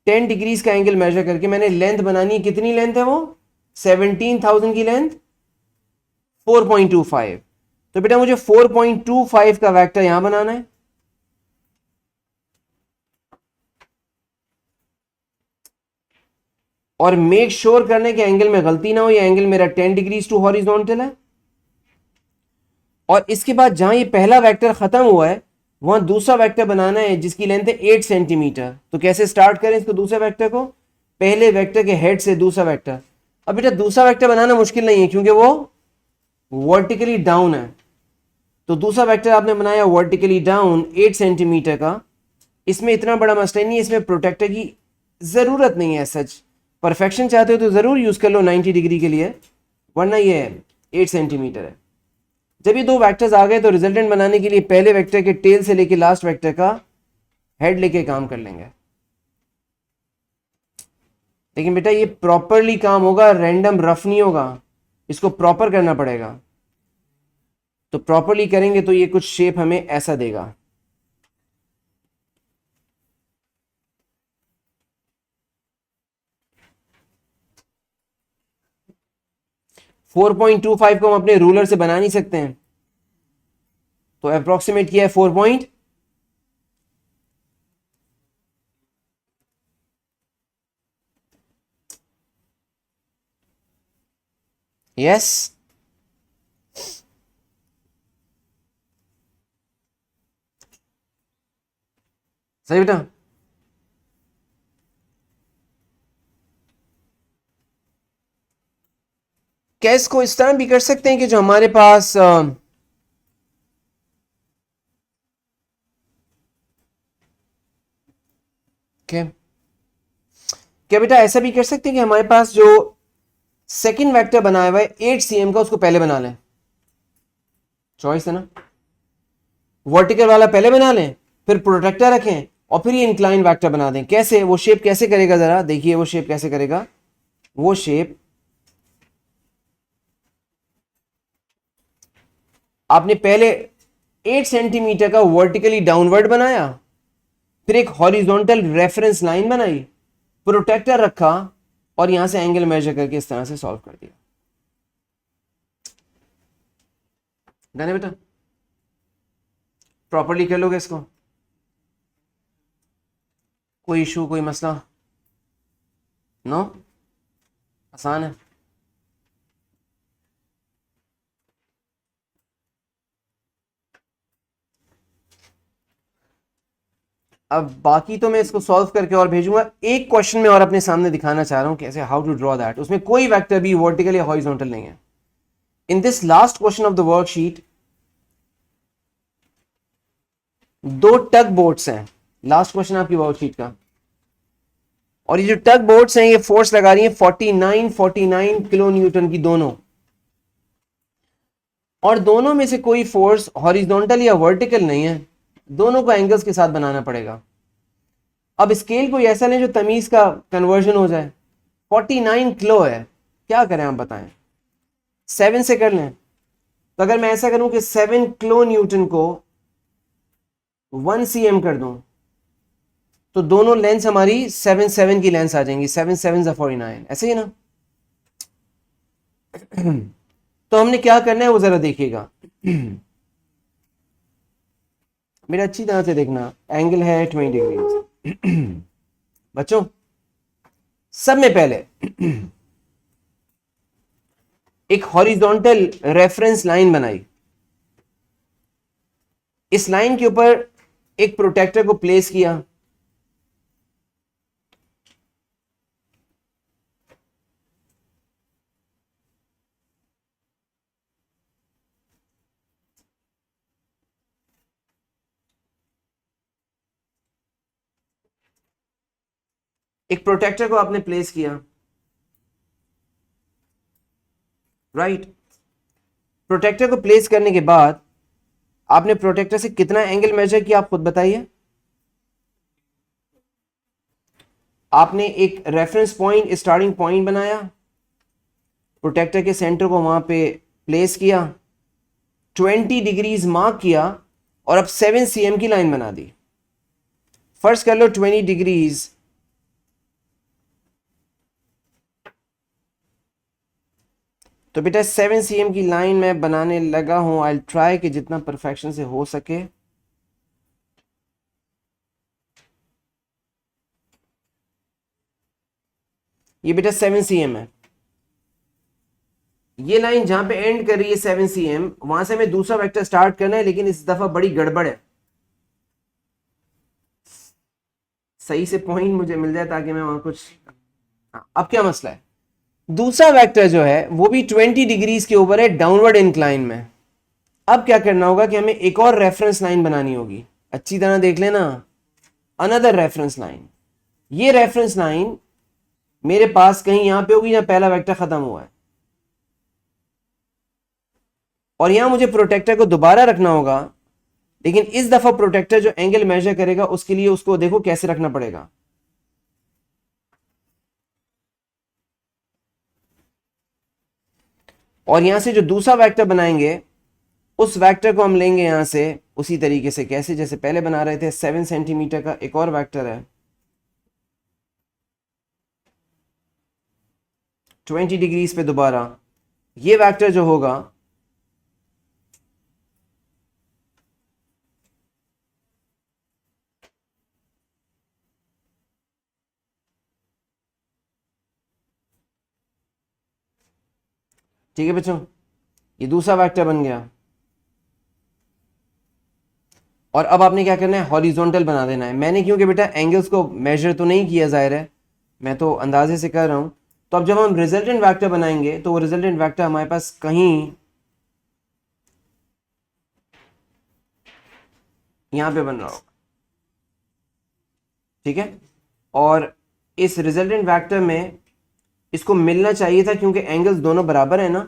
10 डिग्रीज का एंगल मेजर करके मैंने लेंथ बनानी, कितनी लेंथ है वो, 17,000 की लेंथ, 4.25। तो बेटा मुझे 4.25 का वेक्टर यहां बनाना है। और मेक श्योर करने के एंगल में गलती ना हो, ये एंगल मेरा 10 डिग्रीज टू हॉरिजॉन्टल है। और इसके बाद जहां ये पहला वेक्टर खत्म हुआ है वहां दूसरा वेक्टर बनाना है जिसकी लेंथ है 8 सेंटीमीटर। तो कैसे स्टार्ट करें इसको, दूसरे वेक्टर को पहले वेक्टर के हेड से दूसरा वेक्टर। अब बेटा दूसरा वेक्टर बनाना मुश्किल नहीं है क्योंकि वो वर्टिकली डाउन है। तो दूसरा वेक्टर आपने बनाया वर्टिकली डाउन 8 सेंटीमीटर का। इसमें इतना बड़ा मसला नहीं है, इसमें प्रोटेक्टर की जरूरत नहीं है। सच परफेक्शन चाहते हो तो जरूर यूज कर लो 90 डिग्री के लिए, वरना ये 8 सेंटीमीटर है। जब ये दो वेक्टर्स आ गए तो रिजल्टेंट बनाने के लिए पहले वेक्टर के टेल से लेके लास्ट वेक्टर का हेड लेके काम कर लेंगे। लेकिन बेटा ये प्रॉपरली काम होगा, रैंडम रफ नहीं होगा, इसको प्रॉपर करना पड़ेगा। तो प्रॉपरली करेंगे तो ये कुछ शेप हमें ऐसा देगा। .25 को हम अपने रूलर से बना नहीं सकते हैं, तो अप्रोक्सीमेट किया है 4 पॉइंट, यस सही बेटा। क्या इसको इस तरह भी कर सकते हैं कि जो हमारे पास क्या क्या बेटा ऐसा भी कर सकते हैं कि हमारे पास जो सेकंड वेक्टर बनाया हुआ है 8 cm का, उसको पहले बना लें? चॉइस है ना, वर्टिकल वाला पहले बना लें, फिर प्रोटेक्टर रखें, और फिर ये इंक्लाइन वेक्टर बना दें। कैसे वो शेप कैसे करेगा, जरा देखिए वो शेप कैसे करेगा। वो शेप आपने पहले 8 सेंटीमीटर का वर्टिकली डाउनवर्ड बनाया, फिर एक हॉरिजॉन्टल रेफरेंस लाइन बनाई, प्रोटेक्टर रखा, और यहां से एंगल मेजर करके इस तरह से सॉल्व कर दिया। डन है बेटा, प्रॉपर्ली कर लोगे इसको, कोई इशू कोई मसला? नो, आसान है। अब बाकी तो मैं इसको सॉल्व करके और भेजूंगा। एक क्वेश्चन में और अपने सामने दिखाना चाह रहा हूं कैसे, हाउ टू ड्रॉ दैट। उसमें कोई वेक्टर भी वर्टिकल या हॉरिजॉन्टल नहीं है। In this last question of the worksheet, दो टग बोट्स हैं। लास्ट क्वेश्चन आपकी वर्कशीट का, और ये जो टग बोट्स हैं ये फोर्स लगा रही है 49 किलो न्यूटन की दोनों, और दोनों में से कोई फोर्स हॉरिजॉन्टल या वर्टिकल नहीं है, दोनों को एंगल्स के साथ बनाना पड़ेगा। अब स्केल कोई ऐसा नहीं जो तमीज का कन्वर्जन हो जाए। 49 किलो है, क्या करें आप बताएं? 7 से कर लें। तो अगर मैं ऐसा करूं कि 7 किलो न्यूटन को 1 cm कर दूं, तो दोनों लेंस हमारी 7 की लेंस आ जाएंगी। 7 7 49, ऐसे ही ना। तो हमने क्या करना है वो जरा देखिएगा। मेरा अच्छी तरह से देखना, एंगल है 20 डिग्री। बच्चों सब में पहले एक हॉरिजॉन्टल रेफरेंस लाइन बनाई, इस लाइन के ऊपर एक प्रोटेक्टर को प्लेस किया, एक प्रोटेक्टर को आपने प्लेस किया, राइट। प्रोटेक्टर को प्लेस करने के बाद आपने प्रोटेक्टर से कितना एंगल मेजर किया, आप खुद बताइए। आपने एक रेफरेंस पॉइंट, स्टार्टिंग पॉइंट बनाया, प्रोटेक्टर के सेंटर को वहां पे प्लेस किया, 20 डिग्रीज मार्क किया, और अब 7 cm की लाइन बना दी। फर्स्ट कर लो 20 डिग्रीज, तो बेटा 7 cm की लाइन मैं बनाने लगा हूं। आई ट्राई कि जितना परफेक्शन से हो सके। ये बेटा 7 cm है, ये लाइन जहां पे एंड कर रही है 7 cm, वहां से हमें दूसरा वेक्टर स्टार्ट करना है, लेकिन इस दफा बड़ी गड़बड़ है। सही से पॉइंट मुझे मिल जाए ताकि मैं वहां कुछ, अब क्या मसला है, दूसरा वेक्टर जो है वो भी 20 डिग्रीज के ऊपर है, डाउनवर्ड इंक्लाइन में। अब क्या करना होगा कि हमें एक और रेफरेंस लाइन बनानी होगी। अच्छी तरह देख लेना, अनदर रेफरेंस लाइन। ये रेफरेंस लाइन मेरे पास कहीं यहां पे होगी जहां पहला वेक्टर खत्म हुआ है, और यहां मुझे प्रोटेक्टर को दोबारा रखना होगा, लेकिन इस दफा प्रोटेक्टर जो एंगल मेजर करेगा उसके लिए उसको देखो कैसे रखना पड़ेगा। और यहां से जो दूसरा वेक्टर बनाएंगे उस वेक्टर को हम लेंगे यहां से उसी तरीके से, कैसे जैसे पहले बना रहे थे। 7 सेंटीमीटर का एक और वेक्टर है, 20 डिग्रीज पे दोबारा। ये वेक्टर जो होगा ठीक है बच्चों, ये दूसरा वेक्टर बन गया। और अब आपने क्या करना है, हॉरिजॉन्टल बना देना है। मैंने क्योंकि बेटा एंगल्स को मेजर तो नहीं किया, जाहिर है मैं तो अंदाजे से कर रहा हूं। तो अब जब हम रिजल्टेंट वेक्टर बनाएंगे तो वो रिजल्टेंट वेक्टर हमारे पास कहीं यहां पे बन रहा होगा, ठीक है। और इस रिजल्टेंट वेक्टर में इसको मिलना चाहिए था क्योंकि एंगल्स दोनों बराबर है ना।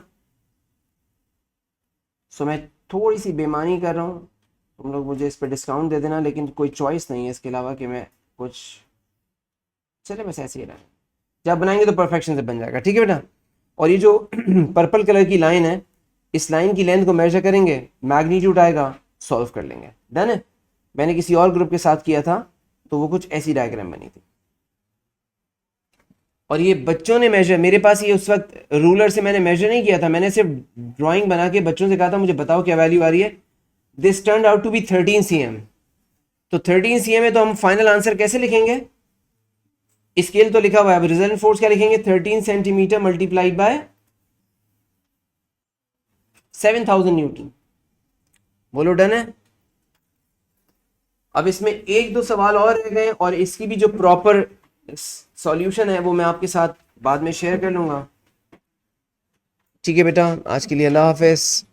सो मैं थोड़ी सी बेईमानी कर रहा हूं, तुम लोग मुझे इस पर डिस्काउंट दे देना, लेकिन कोई चॉइस नहीं है इसके अलावा कि मैं कुछ, चले बस ऐसे ही रहा। जब बनाएंगे तो परफेक्शन से बन जाएगा, ठीक है बेटा। और ये जो पर्पल कलर की लाइन है, इस लाइन की लेंथ को मेजर करेंगे, मैग्नीट्यूड आएगा, सॉल्व कर लेंगे, डन है। मैंने किसी और ग्रुप के साथ किया था तो वो कुछ ऐसी डायग्राम बनी थी। और ये बच्चों ने मेजर, मेरे पास ये उस वक्त रूलर से मैंने मेजर नहीं किया था, मैंने सिर्फ ड्राइंग बना के बच्चों से कहा था मुझे बताओ क्या वैल्यू आ रही है। This turn out to be 13 cm। तो 13 cm है तो हम फाइनल आंसर कैसे लिखेंगे, स्केल तो लिखा हुआ है, अब रिजल्टेंट फोर्स क्या लिखेंगे, 13 सेंटीमीटर मल्टीप्लाइड बाय 7000 न्यूटन। बोलो डन है। अब इसमें एक दो सवाल और रह गए और इसकी भी जो प्रॉपर सॉल्यूशन है वो मैं आपके साथ बाद में शेयर कर लूंगा। ठीक है बेटा, आज के लिए अल्लाह हाफिज।